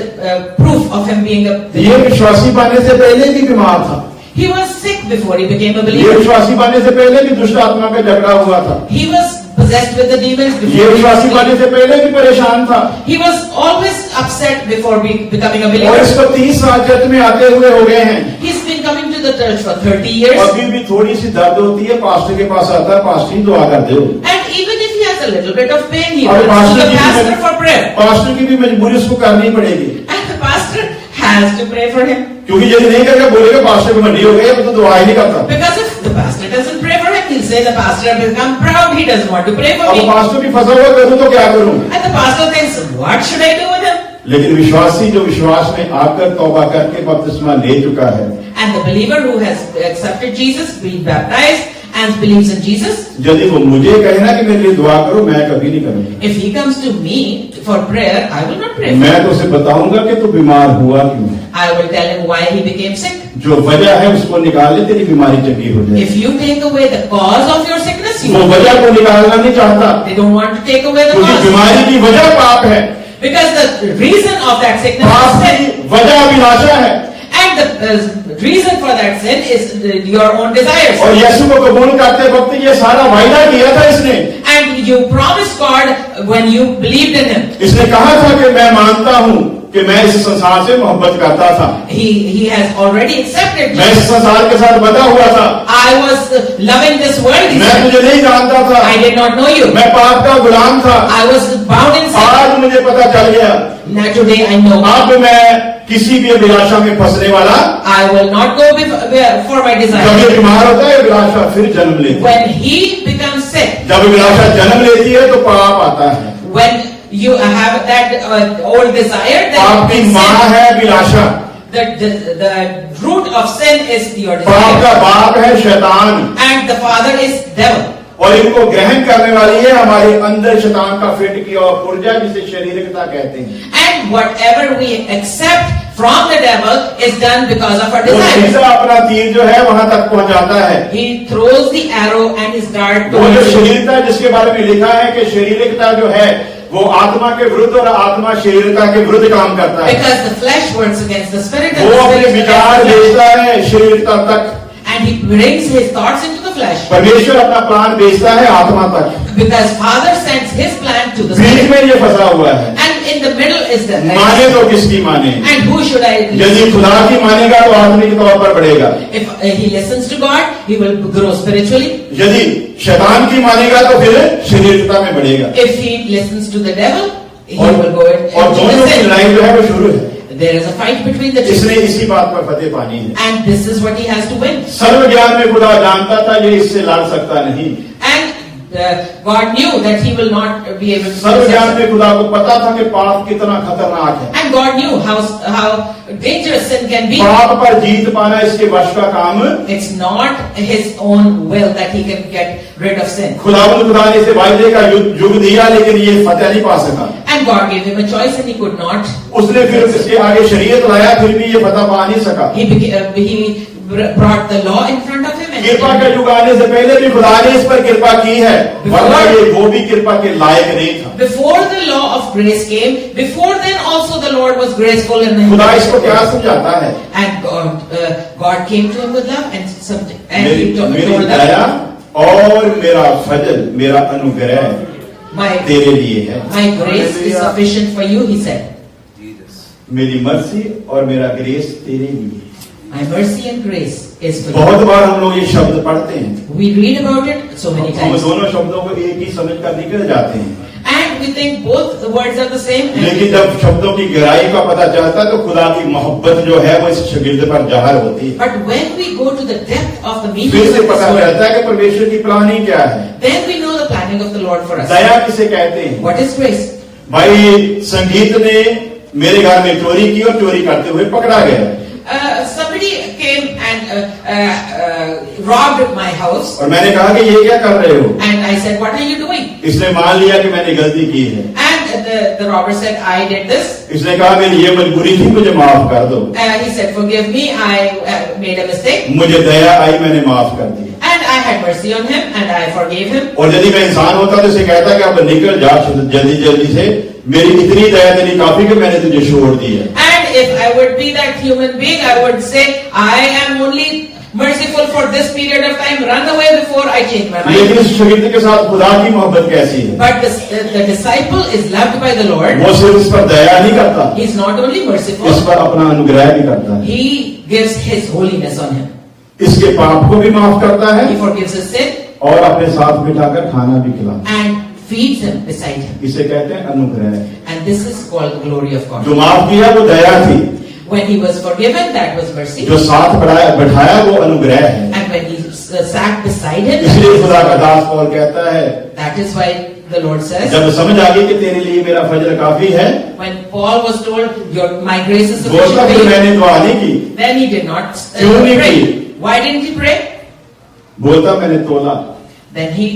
proof of him being a ये believer? विश्वासी बनने से पहले भी बीमार था। He was sick before he became a ये believer. विश्वासी बनने से पहले भी दुष्ट आत्मा का झगड़ा हुआ था। He was possessed with the demons ये before. विश्वासी बनने से पहले भी परेशान था। He was always upset before becoming a और believer. इसको 30 साल चर्च में आते हुए हो गए हैं। He's been coming to the church for 30 years. अभी भी थोड़ी सी दर्द होती है, पास्टर के पास आता है, पास्टर ही दुआ कर दो। And even if he has a little bit of pain, he और goes to पास्टर the की pastor भी- for prayer. पास्टर की भी मजबूरी उसको करनी पड़ेगी, And the pastor has to pray for him. क्योंकि यदि नहीं करके बोलेगा पास्टर को मंडी हो गई, अब तो दुआ ही नहीं करता। Because if the pastor doesn't pray for him, he'll say the pastor has become proud, he doesn't want to pray for अब me. पास्टर भी फंसा हुआ, करूं तो क्या करूं? And the pastor thinks, what should I do with him? लेकिन विश्वासी जो विश्वास में आकर तौबा करके बपतिस्मा ले चुका है, And the believer who has accepted Jesus, been baptized, and believes in Jesus, यदि वो मुझे कहे ना कि मेरे लिए दुआ करो, मैं कभी नहीं करूंगा। if he comes to me to for prayer, I will not pray for मैं him. तो उसे बताऊंगा कि तू बीमार हुआ क्यों है, I will tell him why he became sick. जो वजह है उसको निकाल ले, तेरी बीमारी चंगी हो जाए। If you take away the cause of your sickness, you वो वजह को निकालना नहीं चाहता, they don't want to take away the क्योंकि cause. बीमारी की वजह पाप है, Because the reason of that sickness पाप is sin. की वजह अभिलाषा है। And the reason for that sin is your own desires. और यीशु को कबूल करते वक्त ये सारा वायदा किया था इसने। And you promised God when you believed in him. इसने कहा था कि मैं मानता हूं कि मैं इस संसार से मोहब्बत करता था, He has already accepted मैं इस Jesus. संसार के साथ बंधा हुआ था, I was loving this world, he मैं said. तुझे नहीं जानता था, I did not know you. मैं पाप का गुलाम था, I was bound in sin. आज मुझे पता चल गया, Now today I know. अब मैं किसी भी अभिलाषा में फंसने वाला। I will not go for my जब ये desires. बीमार होता है अभिलाषा फिर जन्म लेती है, When he becomes sick, जब अभिलाषा जन्म लेती है तो पाप आता है। when you have that old desire, पाप then की माँ है अभिलाषा, the root of sin is your पाप का desire, बाप है शैतान, and the father is devil. और इनको ग्रहण करने वाली है हमारे अंदर शैतान का फिट किया हुआ ऊर्जा, जिसे शारीरिकता कहते हैं। And whatever we accept from the devil is done because of our वो desires. सीधा अपना तीर जो है वहां तक पहुंचाता है। He throws the arrow and his dart वो जो towards you. शरीरता जिसके बारे में लिखा है कि शारीरिकता जो है वो आत्मा के विरुद्ध और आत्मा शरीरता के विरुद्ध काम करता है। Because the flesh works against the spirit and वो the अपने spirit विचार against the flesh. भेजता है शरीरता तक, And he brings his thoughts into the flesh. परमेश्वर अपना प्लान भेजता है आत्मा तक। Because Father sends his plan to the beach spirit. में ये फंसा हुआ है, And in the middle is the माने तो किसकी माने? And who should I यदि listen खुदा to? की मानेगा तो आत्मिक तौर पर बढ़ेगा, If he listens to God, he will grow spiritually. यदि शैतान की मानेगा तो फिर शरीरता में बढ़ेगा। If he listens to the devil, he और will go into दोनों की sin. लड़ाई जो है वो शुरू है। There is a fight between the इसने two. इसी बात पर फतेह पानी है। And this is what he has to win. सर्व ज्ञान में खुदा जानता था ये इससे लड़ सकता नहीं। And God knew that he will not be able to सर्व ज्ञान success. में खुदा को पता था कि पाप कितना खतरनाक है। And God knew how dangerous sin can be. पाप पर जीत पाना इसके वश का काम। It's not his own will that he can get rid of sin. खुदा ने इसे वायदे का युग दिया, लेकिन ये फतेह नहीं पा सका। And God gave him a choice and he could not. उसने फिर इसके आगे शरीयत लाया, फिर भी ये फतेह पा नहीं सका। He brought the law in front of him. And कृपा का युग आने से पहले भी खुदा ने इस पर कृपा की है, वरना ये वो भी कृपा के लायक नहीं था। before the law of grace came, before then also the Lord was graceful in him. खुदा इसको क्या समझाता है? And God came to him with love and he told मेरी them, दया और मेरा फजल, मेरा अनुग्रह तेरे लिए है। My grace is sufficient for you, he said. मेरी मर्सी और मेरा ग्रेस तेरे लिए। My mercy and grace is for you. बहुत बार हम लोग ये शब्द पढ़ते हैं, We read about it so many हम times. दोनों शब्दों को एक ही समझ कर निकल जाते हैं, And we think both the words are the same. लेकिन जब शब्दों की गहराई का पता चलता है तो खुदा की मोहब्बत जो है वो इस शागिर्द पर जाहिर होती है। But when we go to the depth of the meaning फिर of से this पता word, चलता है कि परमेश्वर की प्लानिंग क्या है। then we know the planning of the Lord for us. दया किसे कहते हैं? What is grace? भाई संगीत ने मेरे घर में चोरी की और चोरी करते हुए पकड़ा गया, Somebody came and robbed my house. और मैंने कहा कि ये क्या कर रहे हो? And I said, what are you doing? इसने मान लिया कि मैंने गलती की है। And the robber said, I did this. इसने कहा मेरी ये मजबूरी थी, मुझे माफ कर दो। He said, forgive me, I made a mistake. मुझे दया आई, मैंने माफ कर दिया। And I had mercy on him and I forgave him. और यदि मैं इंसान होता तो इसे कहता कि अब निकल जा जल्दी जल्दी से, मेरी इतनी दया तेरी काफी कि मैंने तुझे छोड़ दिया। And if I would be that human being, I would say, I am only merciful for this period of time. Run away before I change my mind. लेकिन इस शागिर्द के साथ खुदा की मोहब्बत कैसी है? But the disciple is loved by the Lord. वो सिर्फ इस पर दया नहीं करता, He's not only इस merciful, पर अपना अनुग्रह भी करता है। he gives his holiness on him. इसके पाप को भी माफ करता है He forgives his sin और अपने साथ बिठाकर खाना भी खिलाता and feeds him beside him. है। इसे कहते हैं अनुग्रह। And this is called the glory of God. जो माफ किया वो दया थी, When he was forgiven, that was mercy. जो साथ बैठाया वो अनुग्रह है। And when he sat beside him, इसलिए खुदा का दास पौल कहता है, that is why the Lord says, जब समझ आ गई कि तेरे लिए मेरा फजल काफी है, when Paul was told, my grace is बोलता sufficient फिर for you, मैंने दुआ नहीं की, then he did not क्यों नहीं pray. की? Why didn't he pray? बोलता मैंने तोला, Then he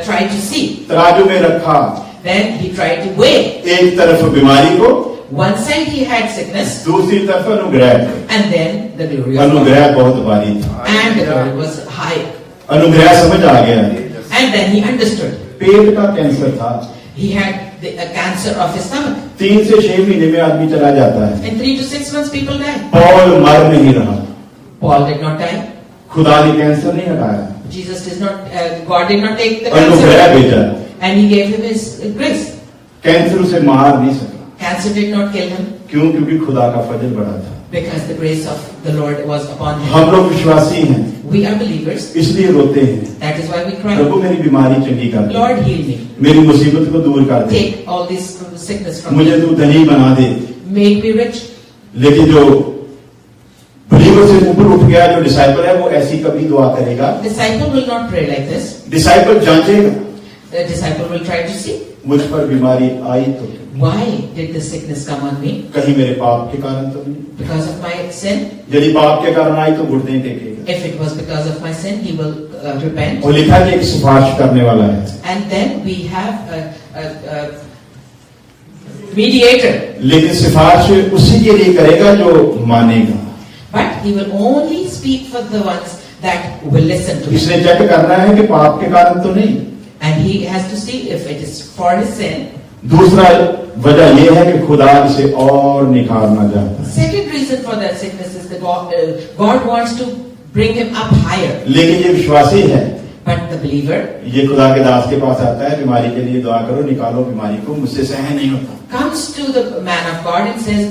tried to see. तराजू में रखा, Then he tried to weigh. एक तरफ बीमारी को, One side he had sickness, दूसरी तरफ अनुग्रह को। and then the glory of God. अनुग्रह बहुत भारी था, And the glory was high. अनुग्रह समझ आ गया। And then he understood. पेट का कैंसर था, He had a cancer of his stomach. 3 से 6 महीने में आदमी चला जाता है। In 3 to 6 months, people die. Paul मर नहीं रहा, Paul did not die. खुदा ने कैंसर नहीं हटाया, Jesus did not. God did not take the अनुग्रह cancer, भेजा। and He gave him His grace. Cancer उसे मार नहीं सका, Cancer did not kill him क्यों? क्योंकि खुदा का फजल बड़ा था। because the grace of the Lord was upon him. हम लोग विश्वासी हैं, We are believers. इसलिए रोते हैं, That is why we cry. प्रभु मेरी बीमारी चंगी कर दे, Lord, heal me. मेरी मुसीबत को दूर कर दे, Take all this sickness from मुझे me. तू धनी बना दे। Make me rich. लेकिन जो बिलीवर से ऊपर उठ गया, जो डिसाइपल है, वो ऐसी कभी दुआ करेगा। Disciple will not pray like this. Disciple जांचेगा, The disciple will try to see मुझ पर बीमारी आई तो why did this sickness come on me? कहीं मेरे पाप के कारण तो नहीं। Because of my sin. यदि पाप के कारण आई तो घुटने टेकेगा। If it was because of my sin, he will repent. वो लिखा कि एक सिफारिश करने वाला है, And then we have a mediator. लेकिन सिफारिश उसी के लिए करेगा जो मानेगा। But he will only speak for the ones that will listen to him. इसने चेक करना है कि पाप के कारण तो नहीं। And he has to see if it is for his sin. दूसरा वजह यह है कि खुदा इसे और निखारना चाहता है, Second reason for that sickness is that God wants to bring him up higher. लेकिन ये विश्वासी है, But the believer ये खुदा के दास के पास आता है, बीमारी के लिए दुआ करो, निकालो बीमारी को, मुझसे सहन नहीं होता। comes to the man of God and says,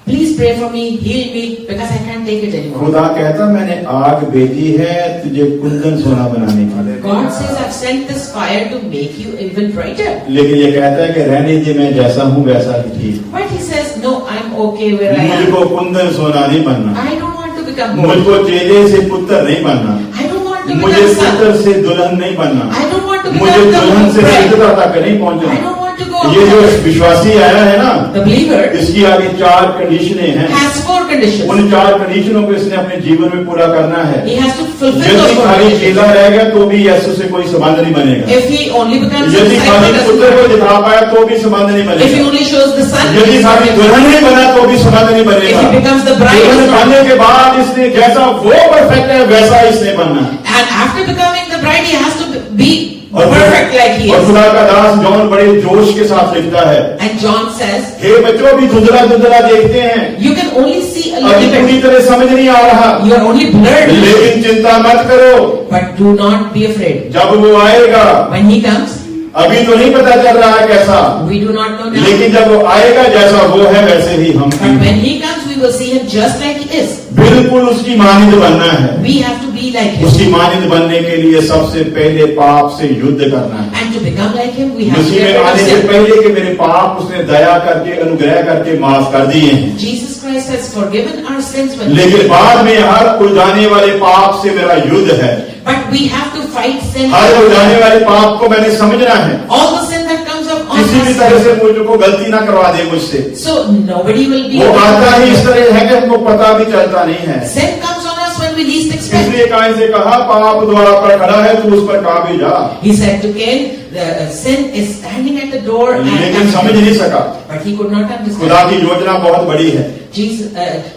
please pray for me, heal me, because I can't take it anymore. खुदा कहता मैंने आग भेजी है तुझे कुंदन सोना बनाने के लिए, God says, I've sent this fire to make you even brighter. लेकिन ये कहता है कि रहने दे, मैं जैसा हूँ वैसा ही ठीक। But he says, no, I'm okay where I am. मुझको कुंदन सोना नहीं बनना, I don't want to become gold. मुझको चेले से पुत्र नहीं बनना, I don't want to मुझे become son. पुत्र से दुल्हन नहीं बनना, I don't want to मुझे become दुल्हन the से bride. शुद्धता तक नहीं I पहुंचना। don't want to go. ये जो विश्वासी आया है ना, The believer इसकी आगे 4 कंडीशनें हैं। has 4 conditions. उन 4 कंडीशनों को इसने अपने जीवन में पूरा करना है। He has to fulfill यदि those 4 खाली conditions. चेला रह गया तो भी यीशु से कोई संबंध नहीं बनेगा। If he only becomes a यदि disciple, खाली doesn't पुत्र को matter. दिखा पाया तो भी संबंध नहीं If he बनेगा। only shows the son, यदि खाली दुल्हन नहीं बना तो भी संबंध नहीं if बनेगा। he becomes the bride, दुल्हन it's not. बनने के बाद इसने जैसा वो परफेक्ट है वैसा इसने बनना है। And after becoming the bride, he has to be और perfect like he और is. खुदा का दास जॉन बड़े जोश के साथ लिखता है, And John says, हे बच्चों अभी धुंधला धुंधला देखते हैं, you can only see a अभी little पूरी bit. तरह समझ नहीं आ रहा, You are only blurred. लेकिन चिंता मत करो, But do not be afraid. जब वो आएगा, When he comes, अभी तो नहीं पता चल रहा है कैसा, we do not know now. लेकिन जब वो आएगा जैसा वो है वैसे ही हम But when he comes, we will see him just like he is. बिल्कुल उसकी मानिंद बनना है। We have to be like him. उसकी मानिंद बनने के लिए सबसे पहले पाप से युद्ध करना है। And to become like him, we have to Masih get में rid of आने से sin. पहले कि मेरे पाप उसने दया करके अनुग्रह करके माफ कर दिए हैं, Jesus Christ has forgiven our sins when लेकिन बाद में हर उलझाने वाले पाप से मेरा युद्ध है। But we have to fight sin. हर उलझाने वाले पाप को मैंने समझना है, All the sin that comes up on किसी भी तरह us. से मुझको गलती ना करवा दे मुझसे। So nobody will be. वो आता ही इस तरह है कि हमको पता भी चलता नहीं है। Sin comes on us when we least expect. इसलिए काइन से कहा पाप द्वार पर खड़ा है तू उस पर काबू जा, He said to Cain, the sin is standing at the door, लेकिन समझ नहीं सका। but he could not खुदा understand. की योजना बहुत बड़ी है, Jesus,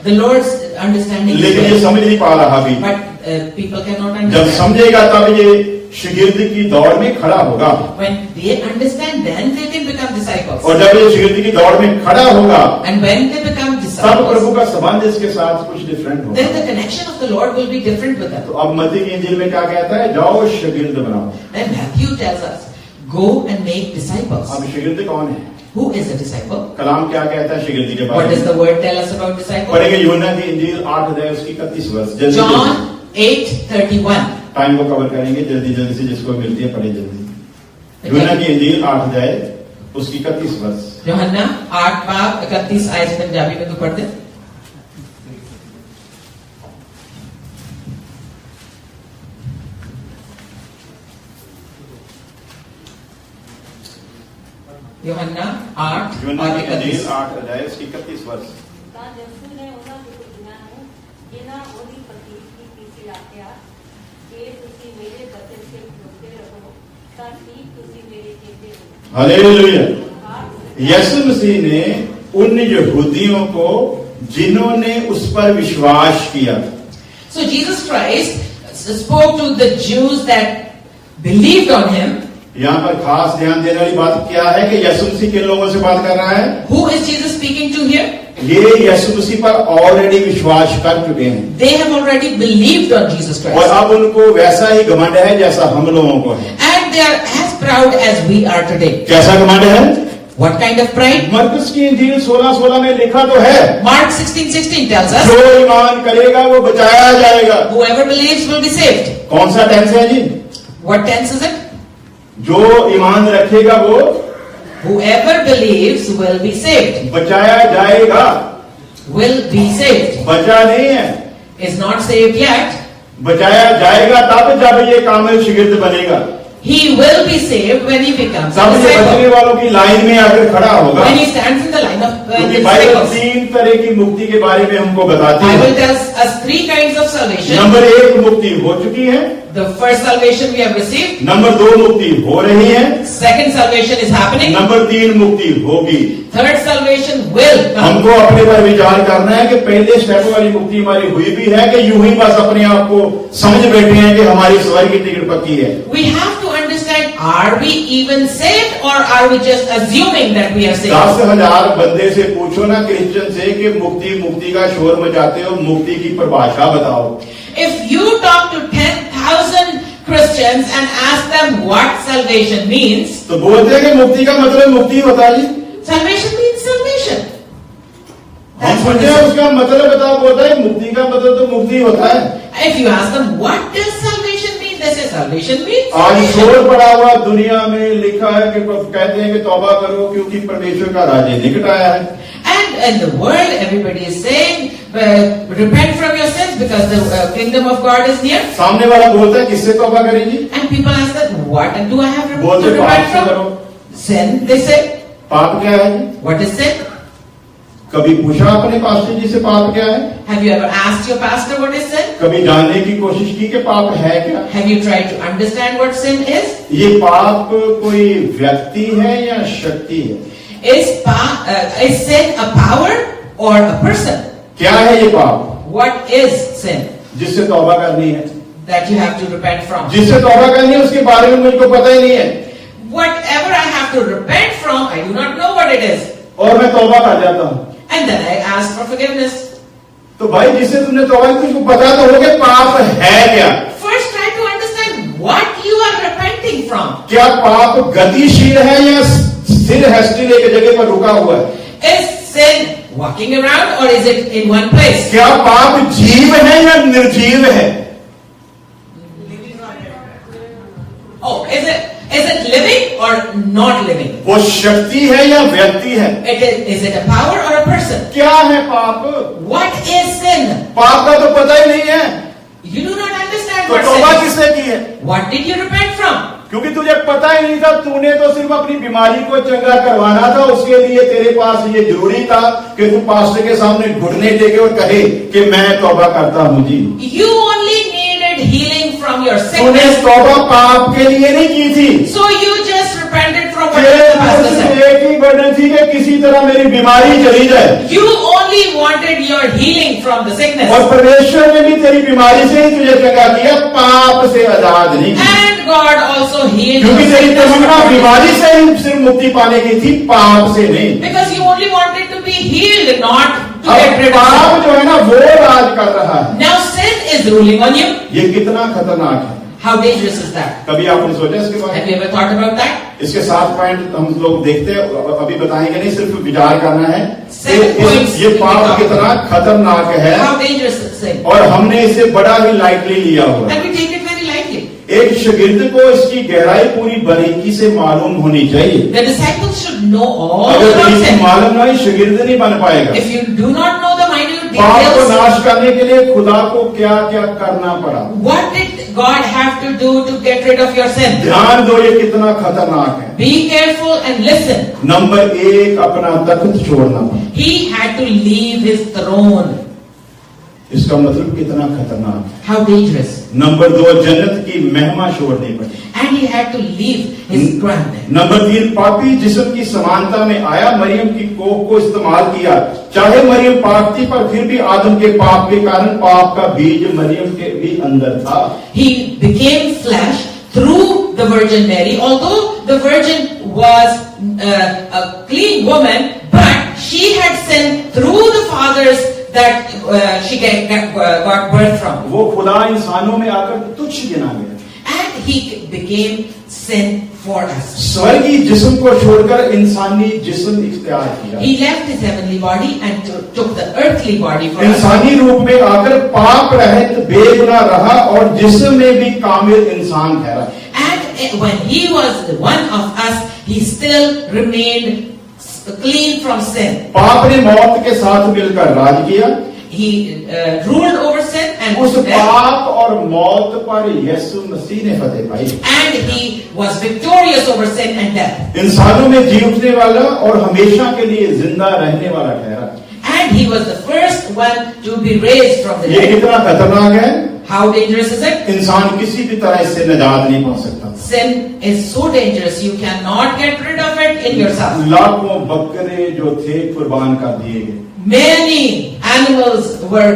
the Lord's understanding is लेकिन ये there, समझ नहीं पा रहा अभी। but people cannot जब understand. समझेगा तब ये शागिर्द की दौड़ में खड़ा होगा, When they understand, then they can become disciples. और जब ये शागिर्द की दौड़ में खड़ा होगा And when they become तब प्रभु disciples, का संबंध इसके साथ कुछ डिफरेंट then होगा। the connection of the Lord will be different with them. तो अब मत्ती की इंजील में क्या कहता है, जाओ शागिर्द बनाओ। Then Matthew tells us, go and make disciples. अब शागिर्द कौन है? Who is a disciple? कलाम क्या कहता है शागिर्द के What बारे does में? the word tell us about disciple? पढ़ेंगे यूहन्ना की इंजील 8 अध्याय उसकी 31 वर्ष। जल्दी John 8:31. टाइम को कवर करेंगे जल्दी जल्दी से, जिसको मिलती है पढ़े जल्दी। यूहन्ना की इंजील 8 अध्याय उसकी 31 वर्ष। यूहन्ना 8:31 आयत पंजाबी में तो पढ़ते हैं। यूहन्ना 8 यूहन्ना और की इंजील 31। 8 अध्याय उसकी 31 वर्ष। ਤਾਂ ਯਿਸੂ ਨੇ ਉਹਨਾਂ ਨੂੰ ਪੁੱਛਿਆ ਨੂੰ ਜਿਨ੍ਹਾਂ ਉਹਦੀ ਪ੍ਰਤੀਕ ਕੀਤੀ ਸੀ ਆਖਿਆ ਕਿ ਤੁਸੀਂ ਮੇਰੇ ਬਚਨ ਤੇ ਖਲੋਤੇ ਰਹੋ ताकि तुझे मेरे कहते हो। हालेलुया। यीशु मसीह ने उन यहूदियों को जिन्होंने उस पर विश्वास किया, So Jesus Christ spoke to the Jews that believed on him. यहाँ पर खास ध्यान देने वाली बात क्या है कि यीशु मसीह किन लोगों से बात कर रहा है? Who is Jesus speaking to here? ये यीशु मसीह पर ऑलरेडी विश्वास कर चुके हैं They have already believed on Jesus और Christ. अब उनको वैसा ही घमंड है जैसा हम लोगों को है। And they are as proud as we are today. कैसा घमंड है? What kind of pride? मरकुस की इंजील 16:16 में लिखा तो है, Mark 16:16 tells us, जो ईमान करेगा वो बचाया जाएगा। whoever believes will be saved. कौन सा टेंस है जी? What tense is it? जो ईमान रखेगा वो Whoever believes will be saved. बचाया जाएगा, Will be saved. बचा नहीं है। Is not saved yet. बचाया जाएगा तब जब ये कामिल शिगिर्द बनेगा, He will be saved when he becomes a तब ये बचने disciple. वालों की लाइन में आकर खड़ा होगा। When he stands in the line of क्योंकि बाइबल disciples. 3 तरह की मुक्ति के बारे में हमको बताती Bible है। tells us 3 kinds of salvation. Number 1 मुक्ति हो चुकी है, The first salvation we have received. Number 2 मुक्ति हो रही है, Second salvation is happening. Number 3 मुक्ति होगी। Third salvation will come. हमको अपने पर विचार करना है कि पहले स्टेप वाली मुक्ति हमारी हुई भी है कि यूं ही बस अपने आप को समझ बैठे हैं कि हमारी स्वर्ग की टिकट पक्की है। We have to understand, are we even saved or are we just assuming that we are saved? 10,000 बंदे से पूछो ना क्रिश्चियन से कि मुक्ति मुक्ति का शोर मचाते हो, मुक्ति की परिभाषा बताओ। If you talk to 10,000 Christians and ask them what salvation means, तो बोलते हैं कि मुक्ति का मतलब मुक्ति होता है जी। salvation means salvation. हम That's what पूछते it हैं is. उसका मतलब बताओ, बोलता है मुक्ति का मतलब तो मुक्ति होता है। If you ask them what does salvation mean, they say salvation means आज salvation. शोर पड़ा हुआ दुनिया में लिखा है कि कहते हैं कि तौबा करो क्योंकि परमेश्वर का राज्य निकट आया है। And in the world, everybody is saying, repent from your sins because the kingdom of God is near. सामने वाला बोलता है किससे तौबा करें जी? And people ask that, what do I have to बोलते पाप repent से करो। from? Sin, they say. पाप क्या है जी? What is sin? कभी पूछा अपने पास्टर जी से पाप क्या है? Have you ever asked your pastor what is sin? कभी जानने की कोशिश की कि पाप है क्या? Have you tried to understand what sin is? ये पाप कोई व्यक्ति है या शक्ति है? Is sin a power or a person? क्या है ये पाप What is sin जिससे तौबा करनी है? that you have to repent from? जिससे तौबा करनी है उसके बारे में मुझको पता ही नहीं है Whatever I have to repent from, I do not know what it is. और मैं तौबा कर जाता हूँ। And then I ask for forgiveness. तो भाई जिससे तुमने तौबा की तुमको पता तो हो कि पाप है क्या? First try to understand what you are repenting from. क्या पाप गतिशील है या स्थिर है, स्थिर एक जगह पर रुका हुआ है? Is sin walking around or is it in one place? क्या पाप जीव है या निर्जीव है? Oh, is it living or not living? वो शक्ति है या व्यक्ति है? Is it a power or a person? क्या है पाप? What is sin? पाप का तो पता ही नहीं है, You do not understand तो what तौबा sin is. किसने की है? What did you repent from? क्योंकि तुझे पता ही नहीं था, तूने तो सिर्फ अपनी बीमारी को चंगा करवाना था। उसके लिए तेरे पास ये जरूरी था कि तू पास्टर के सामने घुटने टेके और कहे कि मैं तौबा करता हूं जी। You only needed healing from your तूने sickness. तौबा पाप के लिए नहीं की थी, So you just repented from what तेरे the पास pastor सिर्फ said. एक ही बर्डन थी कि किसी तरह मेरी बीमारी चली जाए। You only wanted your healing from the sickness. और परमेश्वर ने भी तेरी बीमारी से ही तुझे चंगा किया, पाप से आजाद नहीं किया। And God also healed क्योंकि your तेरी sickness तमन्ना from बीमारी से ही सिर्फ मुक्ति पाने की थी, पाप से नहीं। because you only wanted to be healed, not to अब get rid of पाप sin. जो है ना वो राज कर रहा है। Now sin is ruling on you. ये कितना खतरनाक है, How dangerous is that? कभी आपने सोचा इसके बारे Have में? you ever thought about that? इसके 7 पॉइंट हम लोग देखते हैं, अभी बताएंगे नहीं, सिर्फ विचार करना है। 7 points ये पाप कितना खतरनाक है How dangerous is sin? और हमने इसे बड़ा ही लाइटली लिया हुआ है। And we take it very lightly. एक शागिर्द को इसकी गहराई पूरी बारीकी से मालूम होनी चाहिए। The disciples should know all अगर about इसकी sin. मालूम नहीं, शागिर्द नहीं बन पाएगा। If you do not know the minute पाप को details, नाश करने के लिए खुदा को क्या क्या करना पड़ा? what did God have to do to get rid of your sin? ध्यान दो, ये कितना खतरनाक है। Be careful and listen. Number 1, अपना तख्त छोड़ना पड़ा। He had to leave his throne. इसका मतलब कितना खतरनाक है। How dangerous. नंबर 2, जन्नत की महिमा छोड़नी पड़ी। And he had to leave his grandmother. Number 3, पापी जिस्म की समानता में आया, मरियम की कोख को इस्तेमाल किया। चाहे मरियम पाप थी, पर फिर भी आदम के पाप के कारण पाप का बीज मरियम के भी अंदर था। He became flesh through the Virgin Mary, although the Virgin was a clean woman, but she had sinned through the fathers that she got birth from. वो खुदा इंसानों में आकर तुच्छ गिना गया। And he became sin for us. स्वर्गीय जिस्म को छोड़कर इंसानी जिस्म इख्तियार किया। He left his heavenly body and took the earthly body for us. इंसानी रूप में आकर पाप रहित बेगुनाह रहा और जिस्म में भी कामिल इंसान ठहरा। And when he was one of us, he still remained clean from sin. पाप ने मौत के साथ मिलकर राज किया। He ruled over sin and उस death, पाप और मौत पर यीशु मसीह ने फतेह पाई। and he was victorious over sin and death. इंसानों में जी उठने वाला और हमेशा के लिए जिंदा रहने वाला ठहरा। And he was the first one to be raised from the ये dead. कितना खतरनाक है। How dangerous is it? इंसान किसी भी तरह इससे निजात नहीं पा सकता। Sin is so dangerous, you cannot get rid of it in yourself. लाखों बकरे जो थे कुर्बान कर दिए गए, Many animals were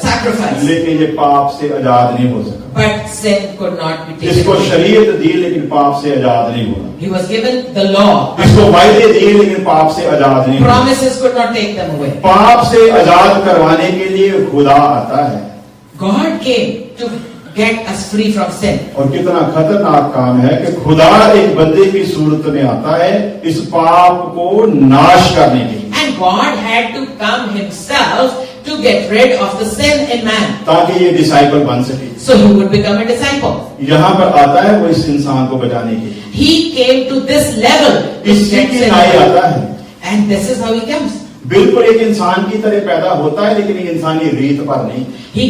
sacrificed, लेकिन ये पाप से आजाद नहीं हो सका। but sin could not be taken इसको away. शरीयत दी लेकिन पाप से आजाद नहीं हुआ। He was given the law. इसको वायदे दिए लेकिन पाप से आजाद नहीं हुआ। Promises could not take them away. पाप से आजाद करवाने के लिए खुदा आता है। God came to get us free from sin. और कितना खतरनाक काम है कि खुदा एक बंदे की सूरत में आता है इस पाप को नाश करने के लिए, And God had to come himself to get rid of the sin in man, ताकि ये डिसाइपल बन सके। so he would become a disciple. यहाँ पर आता है वो इस इंसान को बचाने के लिए। He came to this level to इसी get की sin. न्याय आता है। And this is how he comes. बिल्कुल एक इंसान की तरह पैदा होता है लेकिन इंसानी रीत पर नहीं। He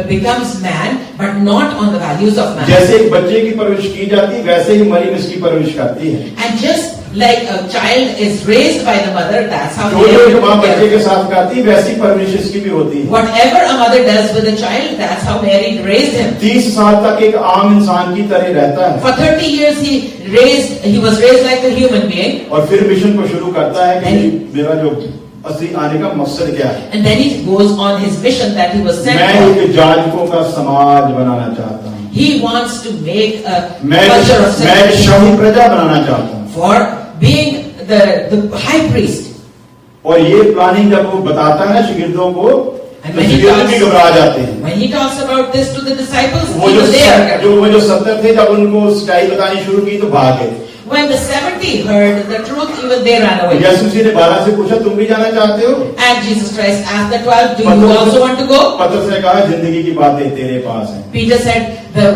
becomes man, but not on the values of man. जैसे एक बच्चे की परवरिश की जाती है वैसे ही मरियम इसकी परवरिश करती है। And just like a child is raised by the mother, that's how जो Mary एक माँ took care बच्चे of के him. साथ करती है वैसी परवरिश इसकी भी होती है। Whatever a mother does with a child, that's how Mary raised him. 30 साल तक एक आम इंसान की तरह रहता है For 30 years he was raised like a human being, और फिर मिशन को शुरू करता है कि मेरा जो असली आने का मकसद क्या है। and then he goes on his mission that he was sent मैं for. एक जाजकों का समाज बनाना चाहता हूँ। He wants to make a मैं culture of मैं sin शाही प्रजा बनाना चाहता हूँ। for being the high priest. और ये प्लानिंग जब वो बताता है ना शिगिर्दों को And तो when he शिगिर्द भी घबरा जाते हैं। When he talks about this to the disciples, वो जो even they are. जो 70 थे जब उनको सच्चाई बतानी शुरू की तो भाग गए। When the 70 heard the truth, even they ran away. यीशु मसीह ने 12 से पूछा तुम भी जाना चाहते हो? And Jesus Christ asked the 12, do you also want to go? पतरस ने कहा जिंदगी की बातें तेरे पास हैं। Peter said, the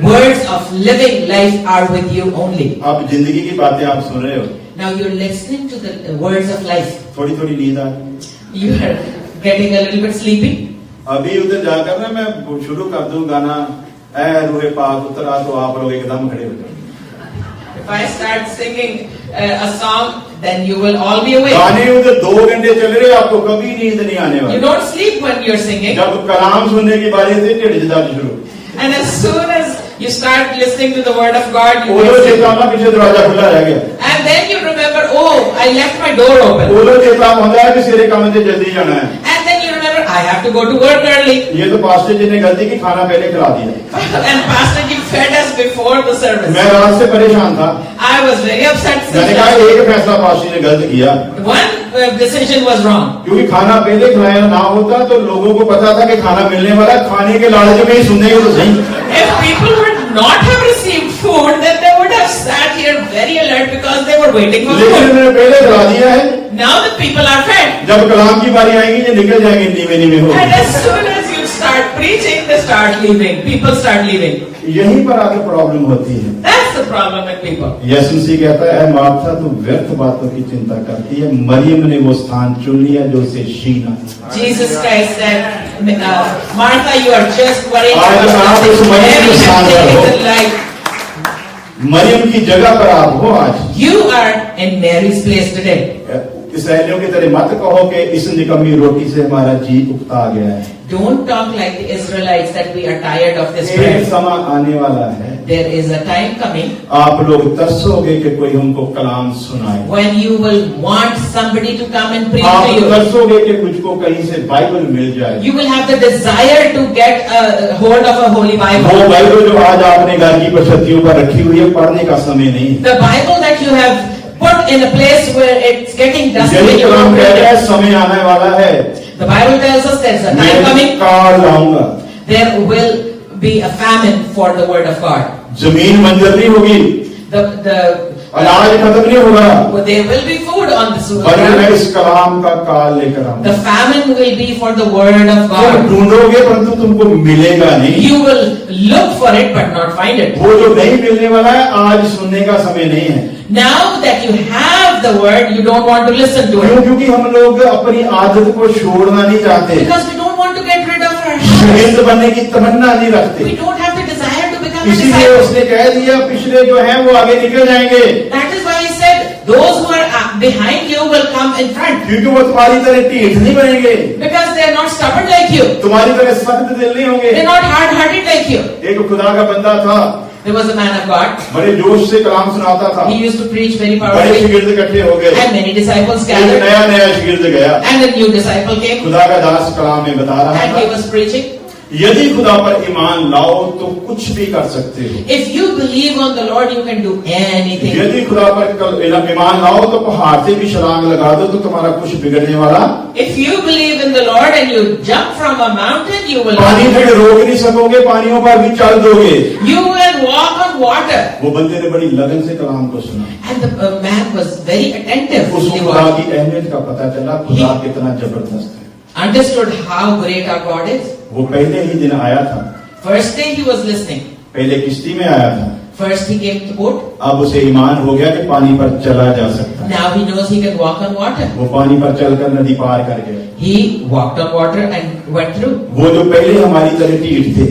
words of living life are with you only. अब जिंदगी की बातें आप सुन रहे हो, Now you're listening to the words of life. थोड़ी थोड़ी नींद आ रही। You are getting a little bit sleepy. अभी उधर जाकर ना मैं शुरू कर दूं गाना ऐ रूहे पाक उतरा तो आप लोग एकदम खड़े हो जाओ। If I start singing a song, then you will all be awake. गाने उधर 2 घंटे चल रहे आपको कभी नींद नहीं आने You वाली। don't sleep when you're singing. जब कलाम सुनने की बारी थी ढिड दर्द शुरू। And as soon as you start listening to the word of God, you ओलो get चेता में पीछे दरवाजा खुला रह गया। and then you remember, oh, I left my door open. ओलो चेता होता है कि सिरे काम से जल्दी जाना है। And then you remember, I have to go to work early. ये तो पास्टर जी ने गलती की खाना पहले खिला दिया। And Pastor Ji fed us before the service. मैं रात से परेशान था। I was very upset. मैंने कहा Since एक फैसला पास्टर जी ने गलत किया one decision was wrong. क्योंकि खाना पहले खिलाया ना होता तो लोगों को पता था कि खाना मिलने वाला, खाने के लालच में ही सुनेंगे तो सही। If people would not have received food, then they would have sat here very alert because they were waiting for लेकिन food. मैंने पहले खिला दिया है। Now the people are fed. जब कलाम की बारी आएगी ये निकल जाएंगे नीवे नीवे हो। And as soon as you start preaching, they start leaving. People start leaving. यहीं पर आकर प्रॉब्लम होती है। That's the problem with people. यीशु मसीह कहता है मार्था तू व्यर्थ बातों की चिंता करती है, मरियम ने वो स्थान चुन लिया जो उसे छीना। Jesus Christ said, Martha, you are just worrying आज about आप उस something मरियम very के साथ hectic रहो। in life. मरियम की जगह पर आप हो आज। You are in Mary's place today. इसराइलियों की तरह मत कहो कि इस निकम्मी रोटी से हमारा जी उकता गया है। Don't talk like the Israelites that we are tired of this एक bread. समय आने वाला है, There is a time coming आप लोग तरसोगे कि कोई हमको कलाम सुनाए। when you will want somebody to come and preach आप to you. तरसोगे कि मुझको कहीं से बाइबल मिल जाए। You will have the desire to get a hold of a holy वो Bible. बाइबल जो आज आपने घर की बसतियों पर रखी हुई है, पढ़ने का समय नहीं। The Bible that you have put in a place where it's getting dusty. यही you कलाम don't कह read रहा it. है, समय आने वाला है, The Bible tells us there's a time मैं coming. काल लाऊंगा। There will be a famine for the word of God. जमीन मंजर नहीं होगी, The अनाज खत्म नहीं होगा, there will be food on this पर मैं earth. इस कलाम का काल लेकर आऊंगा। The famine will be for the word of तुम God. ढूंढोगे परंतु तुमको मिलेगा नहीं। You will look for it but not find it. वो जो नहीं मिलने वाला है, आज सुनने का समय नहीं है। Now that you have the word, you don't want to listen to क्यों? it. क्योंकि हम लोग अपनी आदत को छोड़ना नहीं चाहते, Because we don't want to get rid of our habits. शागिर्द बनने की तमन्ना नहीं रखते। We don't have the desire to become a इसीलिए disciple. उसने कह दिया, पिछले जो हैं वो आगे निकल जाएंगे, That is why he said, those who are behind you will come in front. क्योंकि वो तुम्हारी तरह ढीठ नहीं बनेंगे, Because they are not stubborn like you. तुम्हारी तरह सख्त दिल नहीं होंगे। They are not hard-hearted like you. एक खुदा का बंदा था, There was a man of God. बड़े जोश से कलाम सुनाता था, He used to preach very बड़े powerfully. शागिर्द इकट्ठे हो गए, And many disciples एक gathered. नया नया शागिर्द गया, And a new disciple came. खुदा का दास कलाम में बता रहा And he था, was preaching. यदि खुदा पर ईमान लाओ तो कुछ भी कर सकते हो। If you believe on the Lord, you can do anything. यदि खुदा पर ईमान लाओ तो पहाड़ से भी छलांग लगा दो तो तुम्हारा कुछ बिगड़ने वाला। If you believe in the Lord and you jump from a mountain, you will पानी में रोक नहीं सकोगे, पानियों पर भी चल दोगे। you will walk on water. वो बंदे ने बड़ी लगन से कलाम को सुना, And the man was very attentive. उसको He खुदा was- की अहमियत का पता चला, खुदा कितना जबरदस्त है। understood how great our God is. वो पहले ही दिन आया था, First day he was listening. पहले किश्ती में आया था, First he came to boat. अब उसे ईमान हो गया कि पानी पर चला जा सकता है। Now he knows he can walk on water. वो पानी पर चलकर नदी पार कर गया। He walked on water and went through. वो जो पहले हमारी तरह ढीठ थे,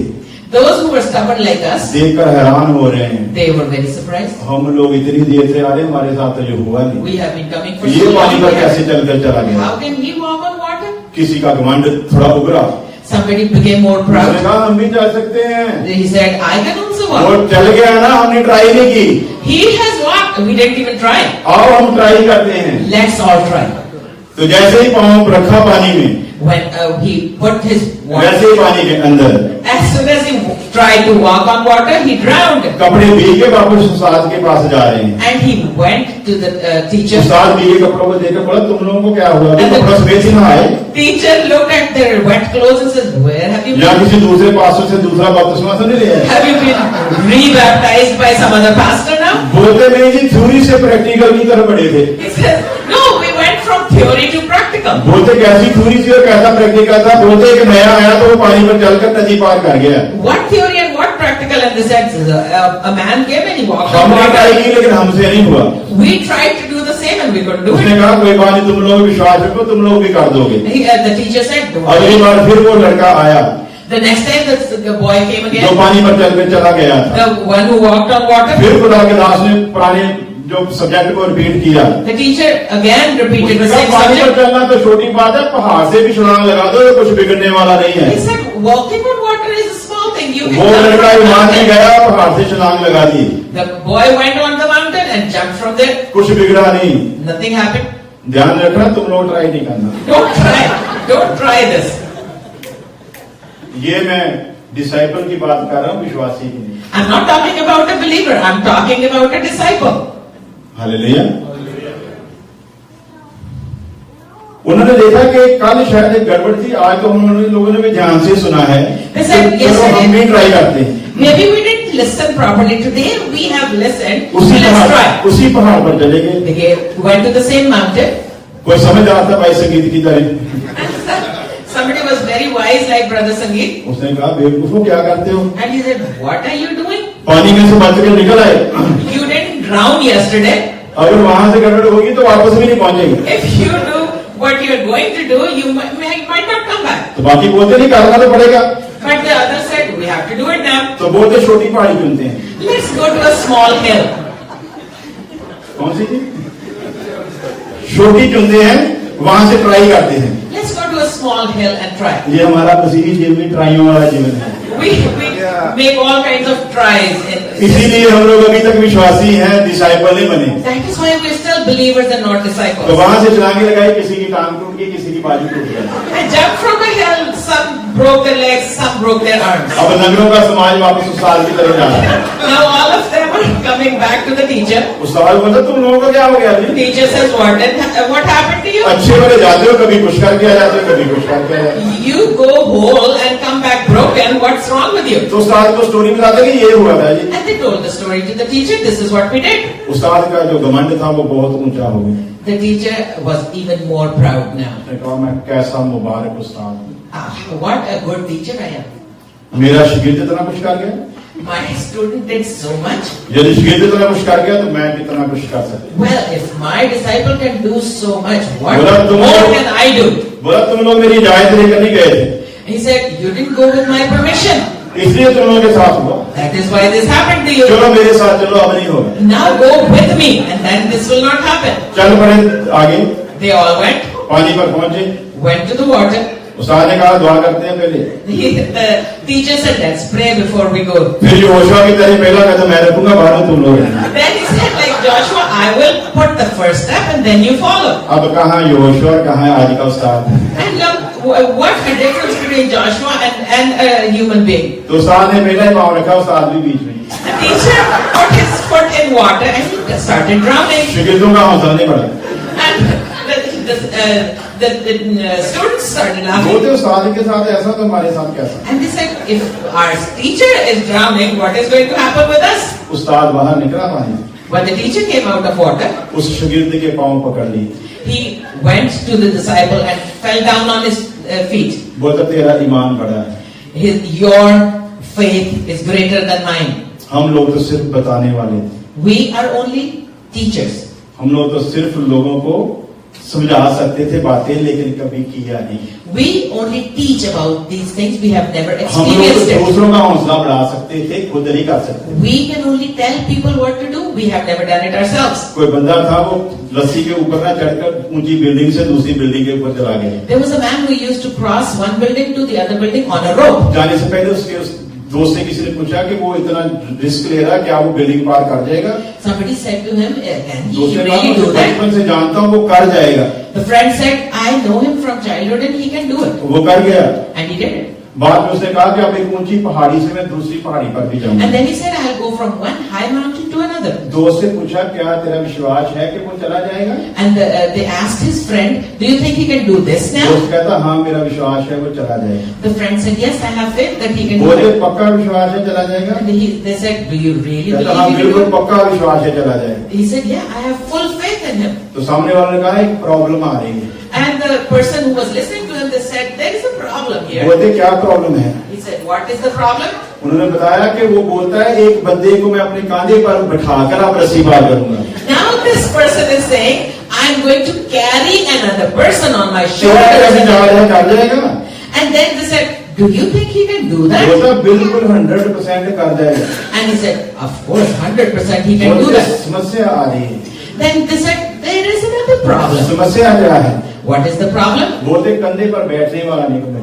Those who were stubborn like us, देखकर हैरान हो रहे हैं, they were very surprised. हम लोग इतनी देर से आ रहे, हमारे साथ तो जो हुआ नहीं, We have been coming for ये so पानी पर long. कैसे चलकर चला गया। How can he walk on water? किसी का घमंड थोड़ा उभरा, Somebody became more उसने proud. कहा हम भी जा सकते हैं। He said, I can also वो walk. चल गया ना, हमने ट्राई नहीं की, He has walked. We didn't even try. आओ हम ट्राई करते हैं। Let's all try. तो जैसे ही पाँव रखा पानी में, When he put his water, वैसे ही पानी के अंदर as soon as he tried to walk on water, he drowned. कपड़े भीग के वापस उस्ताद के पास जा रहे हैं। And he went to the teacher. उस्ताद भीगे कपड़ों को देखकर बोला, तुम लोगों को क्या हुआ, तुम कपड़ा सफेद ही ना आए, Teacher looked at their wet clothes and said, where have you या been? किसी दूसरे पास्टर से दूसरा बपतिस्मा तो नहीं लिया है? Have you been rebaptized by some other pastor now? बोलते नहीं जी, थ्योरी से प्रैक्टिकल की तरफ बढ़े थे। He says, no, we went from theory to practical. बोलते कैसी थ्योरी थी और कैसा प्रैक्टिकल था। बोलते एक नया आया तो वो पानी पर चलकर नदी पार कर गया। What theory and what practical? And they said, a man came and he walked on हमने water. ट्राई की लेकिन हमसे नहीं हुआ। We tried to do the same and we couldn't do उसने it. कहा कोई बात नहीं, तुम लोग विश्वास रखो, तुम लोग भी कर दोगे। The teacher said, don't अगली worry. बार फिर वो लड़का आया The next time the boy came जो again, पानी पर चलकर चला गया था। the one who walked on water, फिर खुदा के दास ने पुराने जो सब्जेक्ट को रिपीट किया। the teacher again repeated उसने the कहा same पानी पर subject. चलना तो छोटी बात है, पहाड़ से भी छलांग लगा दो, ये कुछ बिगड़ने वाला नहीं है। He said, walking on water is a small thing. You can वो jump लड़का from the ईमान में mountain. गया, पहाड़ से छलांग लगा दी, The boy went on the mountain and jumped from there. कुछ बिगड़ा नहीं। Nothing happened. ध्यान रखना, तुम लोग ट्राई नहीं करना। Don't try. Don't try this. ये मैं डिसाइपल की बात कर रहा हूँ, विश्वासी की नहीं। I'm not talking about a believer. I'm talking about a disciple. Hallelujah. उन्होंने देखा कि कल शायद एक गड़बड़ थी, आज तो उन्होंने लोगों ने भी ध्यान से सुना है, They said, तो yes, चलो हम भी ट्राई करते हैं। Maybe we didn't listen properly today. We have listened. So उसी let's try. उसी पहाड़ पर चले गए। They went to the same mountain. कोई समझ रहा था भाई संगीत की तरह। Somebody was very wise like Brother Sangeet. उसने कहा बेवकूफो क्या करते हो, And he said, what are you doing? पानी में से बच के निकल आए, You didn't drown yesterday. अगर वहां से गड़बड़ होगी तो वापस भी नहीं पहुंचेंगे। If you do what you're going to do, you might not come back. तो बाकी बोलते नहीं करना तो पड़ेगा, But the other said, we have to do it now. तो बोलते छोटी पहाड़ी चुनते हैं। Let's go to a small hill. कौन सी थी? छोटी चुनते हैं, वहां से ट्राई करते हैं। Let's go to a small hill and try. ये हमारा मसीही जीवन भी ट्राइयों वाला जीवन है। We make all kinds of tries. इसीलिए हम लोग अभी तक विश्वासी हैं, डिसाइपल नहीं बने। That is why we're still believers and not तो disciples. वहां से छलांगे लगाई, किसी की टांग टूट गई, किसी की बाजू टूट गई। I jumped from the hill. Some broke their legs, some broke their arms. अब नगरों का समाज वापस उस साल की तरह जा रहा है। Now all of them are coming back to the teacher. उस साल बोला तुम लोगों को क्या हो गया जी? Teacher says, what happened to you? अच्छे वाले जाते हो, कभी कुछ करके आ जाते हो, कभी कुछ करके आ जाते हो। You go whole and come back broken. What's wrong with you? तो उस्ताद को स्टोरी बताते कि ये हुआ था जी। And they told the story to the teacher. This is what we did. उस्ताद का जो घमंड था वो बहुत ऊंचा हो गया। The teacher was even more proud now. उसने कहा मैं कैसा मुबारक उस्ताद हूं। What a good teacher I am. मेरा शिगिर्द इतना कुछ कर गया। My student did so much. यदि शिगिर्द इतना कुछ कर गया तो मैं कितना कुछ कर सकता। Well, if my disciple can do so much, what बोला तुम more लोग- can I do? बोला तुम लोग मेरी इजाजत लेकर नहीं गए थे, He said, you didn't go with my permission. इसलिए तुम लोगों के साथ हुआ। That is why this happened to you. चलो मेरे साथ चलो, अब नहीं होगा। Now go with me and then this will not happen. चल पड़े आगे, They all went, पानी पर पहुंचे। went to the water. उस्ताद ने कहा दुआ करते हैं पहले। The teacher said, let's pray before we go. फिर यहोशुआ की तरह पहला कदम मैं रखूंगा, बाद में तुम लोग रहना। Then he said, like Joshua, I will put the first step and then you follow. अब कहाँ यहोशुआ, कहाँ है आज का उस्ताद? And look, what's the difference between Joshua and a human being? तो उस्ताद ने पहला ही पाँव रखा, उस्ताद भी बीच में। The teacher put his foot in water and he started drowning. शिगिर्दों का हौसला नहीं बढ़ा। And the students started laughing. बोलते उस्ताद के साथ ऐसा तो हमारे साथ कैसा? And they said, if our teacher is drowning, what is going to happen with us? उस्ताद बाहर निकला पानी, When the teacher came out of water, उस शिगिर्द के पाँव पकड़ लिए। he went to the disciple and fell down on his feet. बोलता तेरा ईमान बड़ा है। Your faith is greater than mine. हम लोग तो सिर्फ बताने वाले थे, We are only teachers. हम लोग तो सिर्फ लोगों को समझा सकते थे बातें, लेकिन कभी किया नहीं। We only teach about these things. We have never हम लोग experienced तो it. दूसरों का हौसला बढ़ा सकते थे, खुद नहीं कर सकते। We can only tell people what to do. We have never done it ourselves. कोई बंदा था, वो रस्सी के ऊपर ना चढ़कर ऊंची बिल्डिंग से दूसरी बिल्डिंग के ऊपर चला गया। There was a man who used to cross one building to the other building on a rope. जाने से पहले उसके उस दोस्त से किसी ने पूछा कि वो इतना रिस्क ले रहा है, क्या वो बिल्डिंग पार कर जाएगा? Somebody said to him, can he दोस्त ने कहा, really do "मैं that? बचपन से जानता हूँ वो कर जाएगा।" The friend said, I know him from childhood and he can do it. तो वो कर गया। And he did it. बाद में उसने कहा कि अब एक ऊंची पहाड़ी से मैं दूसरी पहाड़ी पर भी जाऊंगा। And then he said, I'll go from one high mountain to another. दोस्त से पूछा क्या तेरा विश्वास है कि वो चला जाएगा? And they asked his friend, do you think he can do this now? दोस्त कहता हाँ मेरा विश्वास है वो चला जाएगा। The friend said, yes, I have faith that he can do बोले it. पक्का विश्वास है चला जाएगा? And they said, do you really कहता हाँ believe he can बिल्कुल do it? पक्का विश्वास है चला जाएगा। He said, yeah, I have full faith in him. तो सामने वाले ने कहा एक प्रॉब्लम आ रही है। And the person who was listening to him, they said, there is a problem here. बोलते क्या प्रॉब्लम है? He said, what is the problem? उन्होंने बताया कि वो बोलता है एक बंदे को मैं अपने कांधे पर बिठाकर अब रस्सी पार करूंगा। Now this person is saying, I'm going to carry another person on my चोरा कैसे जा रहा है, shoulders. कर जाएगा? And then they said, do you think he can do that? बोलता बिल्कुल 100% कर जाएगा। And he said, of course, 100% he can do बोलते that. समस्या आ रही है। Then they said, there is another problem. समस्या क्या है? What is the problem? बोलते कंधे पर बैठने वाला नहीं मिला।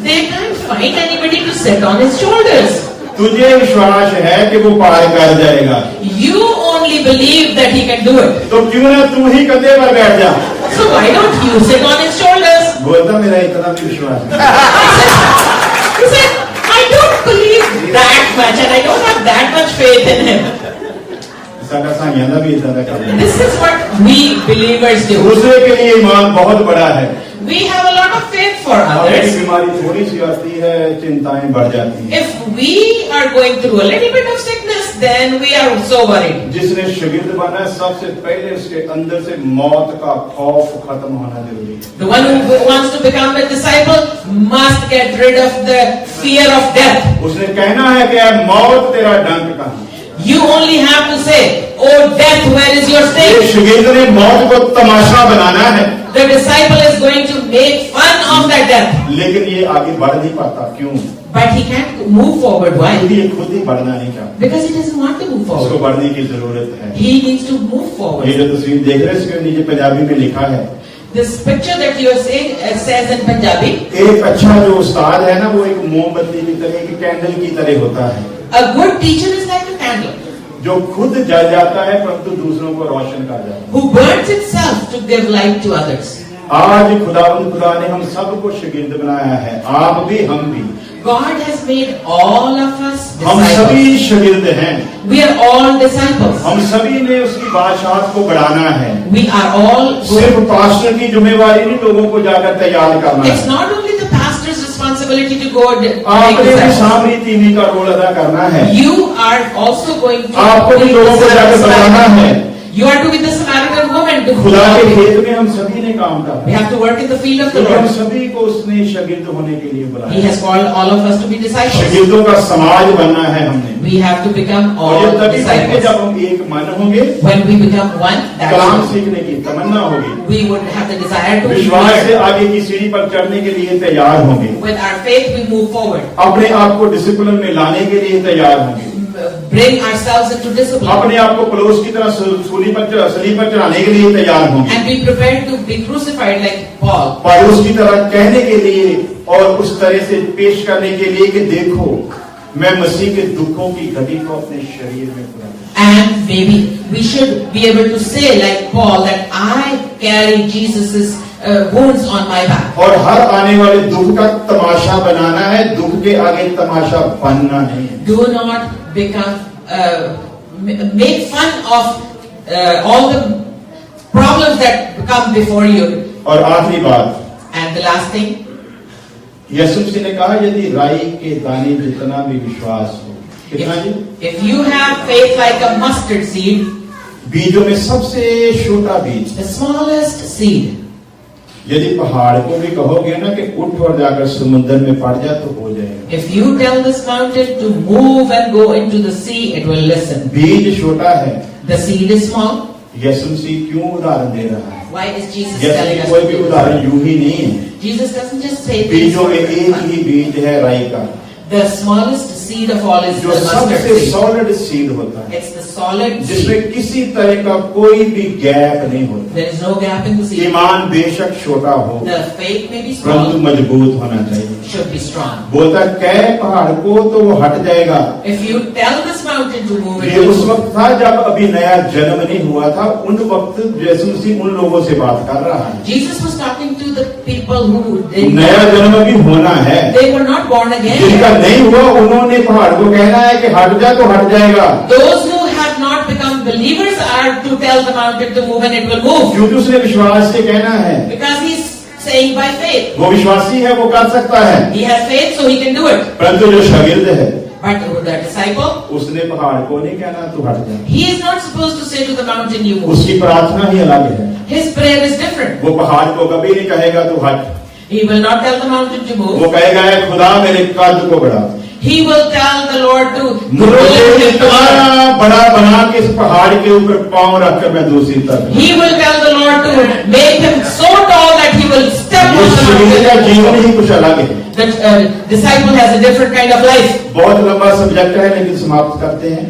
They can't find anybody to sit on his shoulders. तुझे विश्वास है कि वो पार कर जाएगा, You only believe that he can do it. तो क्यों ना तू ही कंधे पर बैठ जा। So why don't you sit on his shoulders? बोलता मेरा इतना भी विश्वास है। He said, I don't believe that much and I don't have that much faith in him. साडा साइयां दा भी इतना का कर रहे This is what we believers do. दूसरे के लिए ईमान बहुत बड़ा है। We have a lot of faith for हमें others. बीमारी थोड़ी सी आती है, चिंताएं बढ़ जाती हैं। If we are going through a little bit of sickness, then we are so worried. जिसने शागिर्द बना है सबसे पहले उसके अंदर से मौत का खौफ खत्म होना जरूरी है। The one who wants to become a disciple must get rid of the fear of death. उसने कहना है कि मौत तेरा डंक कहाँ? You only have to say, oh death, where is your ये sting? शागिर्द ने मौत को तमाशा बनाना है, The disciple is going to make fun of that death. लेकिन ये आगे बढ़ नहीं पाता। क्यों? but he can't move forward. Why? खुद ही बढ़ना नहीं चाहता, Because he doesn't want to move उसको forward. बढ़ने की जरूरत है। He needs to move ये forward. जो तस्वीर देख रहे हैं इसके नीचे पंजाबी में लिखा है, This picture that you are seeing says in Punjabi, एक अच्छा जो उस्ताद है ना वो एक मोमबत्ती की तरह, एक कैंडल की तरह होता है, a good teacher is like a candle जो खुद जल जाता है परंतु दूसरों को रोशन कर जाता है। who burns itself to give light to others. आज खुदा ने हम सबको शागिर्द बनाया है, आप भी हम भी, God has made all of us हम disciples. सभी शागिर्द हैं, We are all disciples. हम सभी ने उसकी बादशाहत को बढ़ाना है। We are all सिर्फ पास्टर की जिम्मेवारी नहीं लोगों को जाकर तैयार करना It's है, not only the pastor's responsibility to go and make आपने भी disciples. सामरी तीनी का रोल अदा करना है, You are also going to आपको भी be लोगों को जाकर the बताना Samaritan. है। You are to be the Samaritan woman. To खुदा के people. खेत में हम सभी ने काम करना We है, have to work in the field of the क्योंकि हम Lord. सभी को उसने शागिर्द होने के लिए He बुलाया। has called all of us to be disciples. शागिर्दों का समाज बनना है हमने, We have to become और all ये तभी बनेंगे disciples. जब हम एक मन होंगे, When we become one, Kalam that's सीखने की तमन्ना होगी, we would have the desire to विश्वास से learn. आगे की सीढ़ी पर चढ़ने के लिए तैयार होंगे, With our faith, we move forward. अपने आप को डिसिप्लिन में लाने के लिए तैयार होंगे, Bring ourselves into discipline. अपने आप को पलोस की तरह सलीब पर चढ़ाने के लिए तैयार होंगे, And be prepared to be crucified like Paul. पौलुस की तरह कहने के लिए और उस तरह से पेश करने के लिए कि देखो मैं मसीह के दुखों की घड़ी को अपने शरीर में पूरा। And maybe we should be able to say like Paul that I carry Jesus's wounds on my back. और हर आने वाले दुख का तमाशा बनाना है, दुख के आगे तमाशा बनना नहीं है। Do not become make fun of all the problems that come before you. और आखिरी बात, And the last thing, यीशु मसीह ने कहा यदि राई के दाने जितना भी विश्वास हो, कितना जी? if you have faith like a mustard seed, बीजों में सबसे छोटा बीज, the smallest seed, यदि पहाड़ को भी कहोगे ना कि उठ और जाकर समुद्र में पड़ जा तो हो जाएगा। if you tell this mountain to move and go into the sea, it will listen. बीज छोटा है, The seed is small. यीशु मसीह क्यों उदाहरण दे रहा है? Why is Jesus Yeshu telling की us कोई to भी do this? उदाहरण यूं ही नहीं है, Jesus doesn't just say things. बीजों में एक ही बीज है राई का, The smallest seed of all is जो the mustard सबसे seed. सॉलिड सीड होता है, It's the solid seed. जिसमें किसी तरह का कोई भी गैप नहीं होता। There is no gap in the seed. ईमान बेशक छोटा हो The faith may be परंतु small, मजबूत होना चाहिए। should be strong. बोलता कह पहाड़ को तो वो हट जाएगा। If you tell this mountain to move, it ये will उस move. वक्त था जब अभी नया जन्म नहीं हुआ था, उन वक्त यीशु मसीह उन लोगों से बात कर रहा है। Jesus was talking to the people who did नया not, जन्म अभी होना है, they were not born जिनका again. नहीं हुआ उन्होंने पहाड़ को कहना है कि हट जा तो हट जाएगा, Those who have not become believers are to tell the mountain to move and it will move. क्योंकि उसने विश्वास से कहना है। Because he's saying by faith. वो विश्वासी है, वो कर सकता है, He has faith so he can do it. परंतु जो शागिर्द है But the disciple, उसने पहाड़ को नहीं कहना तू हट जा। he is not supposed to say to the mountain, you move. उसकी प्रार्थना ही अलग है। His prayer is different. वो पहाड़ को कभी नहीं कहेगा तू हट, He will not tell the mountain to move. वो कहेगा "ऐ खुदा मेरे कद को बढ़ा, He will tell the Lord to मुझे grow his इतना power. बड़ा बना के इस पहाड़ के ऊपर पांव रखकर मैं दूसरी तरफ। He will tell the Lord to make him so tall that he will step ये on the शागिर्द का mountain. जीवन ही कुछ अलग है। The disciple has a different kind of life. बहुत लंबा सब्जेक्ट है लेकिन समाप्त करते हैं।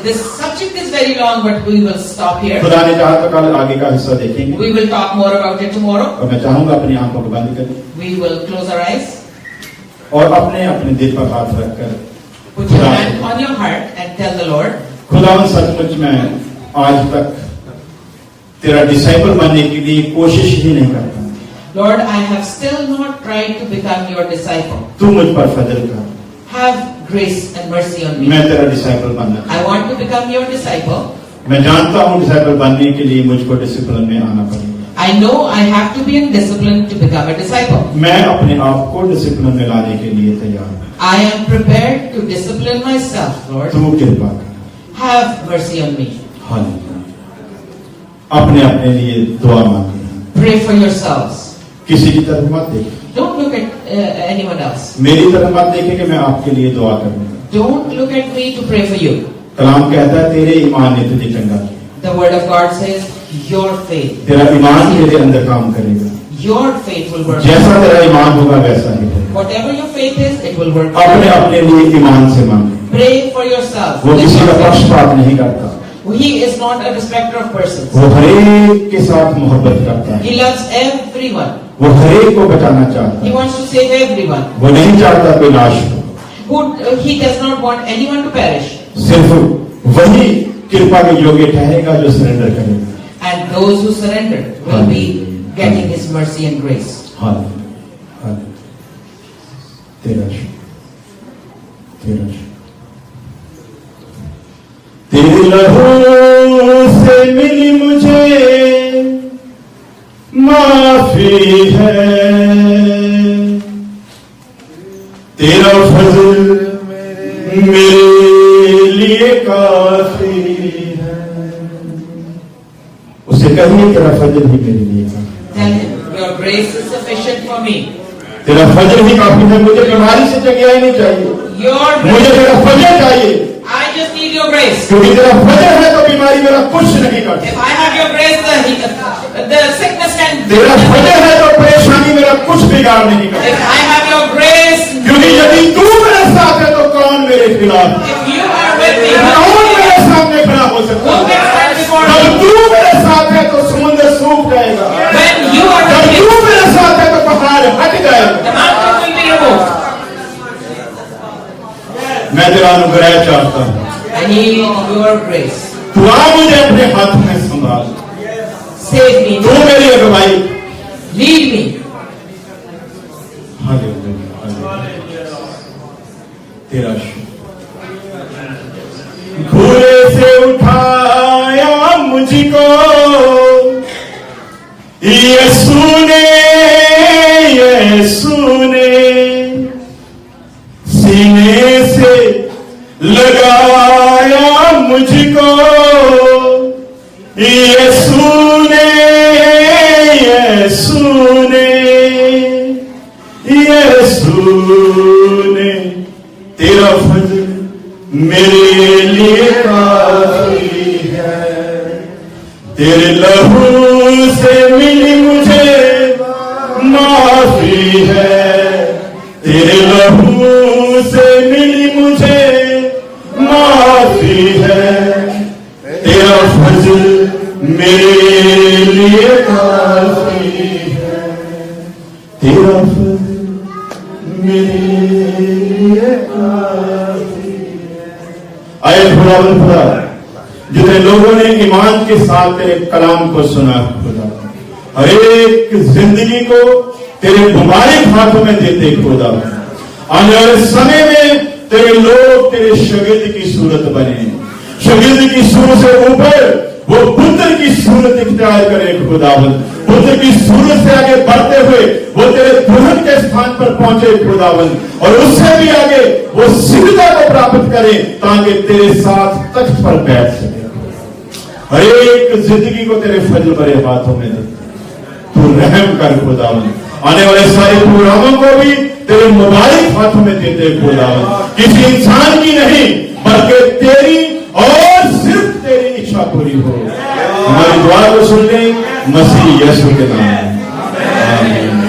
This subject is very long, but we will stop here. खुदा ने चाहा तो कल आगे का हिस्सा देखेंगे, We will talk more about it tomorrow. और मैं चाहूंगा अपनी आंखों को बंद करें We will close our eyes. और अपने अपने दिल पर हाथ रखकर Put your hand on your heart and tell the Lord, खुदावन सचमुच में आज तक तेरा डिसाइपल बनने के लिए कोशिश ही नहीं करता, Lord, I have still not tried to become your disciple. तू मुझ पर फजल कर, Have grace and mercy on me. मैं तेरा डिसाइपल बनना। I want to become your disciple. मैं जानता हूँ डिसाइपल बनने के लिए मुझको डिसिप्लिन में आना पड़ेगा। I know I have to be in discipline to become a disciple. मैं अपने आप को डिसिप्लिन में लाने के लिए तैयार हूँ, I am prepared to discipline myself, Lord. तू कृपा कर। Have mercy on me. Hallelujah. अपने अपने लिए दुआ मांगे, Pray for yourselves. किसी की तरफ मत देख, Don't look at anyone else. मेरी तरफ मत देखे कि मैं आपके लिए दुआ करूंगा। Don't look at me to pray for you. कलाम कहता है तेरे ईमान ने तुझे चंगा किया, The word of God says, your faith. तेरा ईमान तेरे अंदर काम करेगा, Your faith will work. जैसा तेरा ईमान होगा वैसा ही होगा। Whatever your faith is, it will work. अपने अपने लिए ईमान से मांगे। Pray for yourself. वो किसी का पक्षपात नहीं करता, He is not a respecter of persons. वो हरेक के साथ मोहब्बत करता है, He loves everyone. वो हरेक को बचाना चाहता He है, wants to save everyone. वो नहीं चाहता कोई नाश हो। He does not want anyone to perish. सिर्फ वही कृपा के योग्य ठहरेगा जो सरेंडर करेगा। And those who surrender will be getting His mercy and grace. हाँ, हाँ, तेरा तेरे लहू से मिली मुझे माफी है, तेरा फजल मेरे लिए काफी है। उसे कहिए तेरा फजल ही मेरे लिए काफी है। Tell Him, your grace is sufficient for me. तेरा फजल ही काफी है, मुझे बीमारी से जगह नहीं चाहिए, Your मुझे grace, तेरा फजल चाहिए, I just need your grace. क्योंकि तेरा फजल है तो बीमारी मेरा कुछ नहीं करती। If I have your grace, the sickness can. तेरा फजल है तो परेशानी मेरा कुछ बिगाड़ नहीं करती, If I have your grace, क्योंकि यदि तू मेरे साथ है तो कौन मेरे खिलाफ है? if you are with me, कौन मेरे सामने खड़ा हो सकता who है? can stand before जब me? तू मेरे साथ है तो समुद्र सूख जाएगा, When you are जब with तू me, मेरे साथ है तो पहाड़ हट जाएगा। the mountain will be removed. मैं तेरा अनुग्रह चाहता हूँ, I need your grace. तू आ मुझे अपने हाथ में संभाल, Save me. तू मेरी अगुवाई। Lead me. तेरा घोड़े से उठाया मुझको यीशु ने सीने से लगाया मुझको यीशु ने तेरा फजल मेरे लिए काफी है, तेरे लहू से मिली मुझे माफी है, तेरे लहू से मिली मुझे माफी है, तेरा फजल मेरे लिए काफी है, तेरा फजल मेरे लिए काफी है। आए खुदा, जितने लोगों ने ईमान के साथ तेरे कलाम को सुना खुदा, हर एक जिंदगी को तेरे मुबारक हाथों में देते खुदा, आने वाले समय में तेरे लोग तेरे शागिर्द की सूरत बने, शागिर्द की सूरत से ऊपर वो पुत्र की सूरत इख्तियार करे खुदावन, पुत्र की सूरत से आगे बढ़ते हुए वो तेरे दुल्हन के स्थान पर पहुंचे खुदावन, और उससे भी आगे वो सिद्धता को प्राप्त करे ताकि तेरे साथ तख्त पर बैठ सके। हर एक जिंदगी को तेरे फजल भरे हाथों में दे, तू रहम कर खुदावन, आने वाले सारे प्रोग्रामों को भी तेरे मुबारक हाथों में देते खुदावन, किसी इंसान की नहीं बल्कि तेरी और सिर्फ तेरी इच्छा पूरी हो। हमारी दुआ को सुन ले मसीह यीशु के नाम में, आमीन।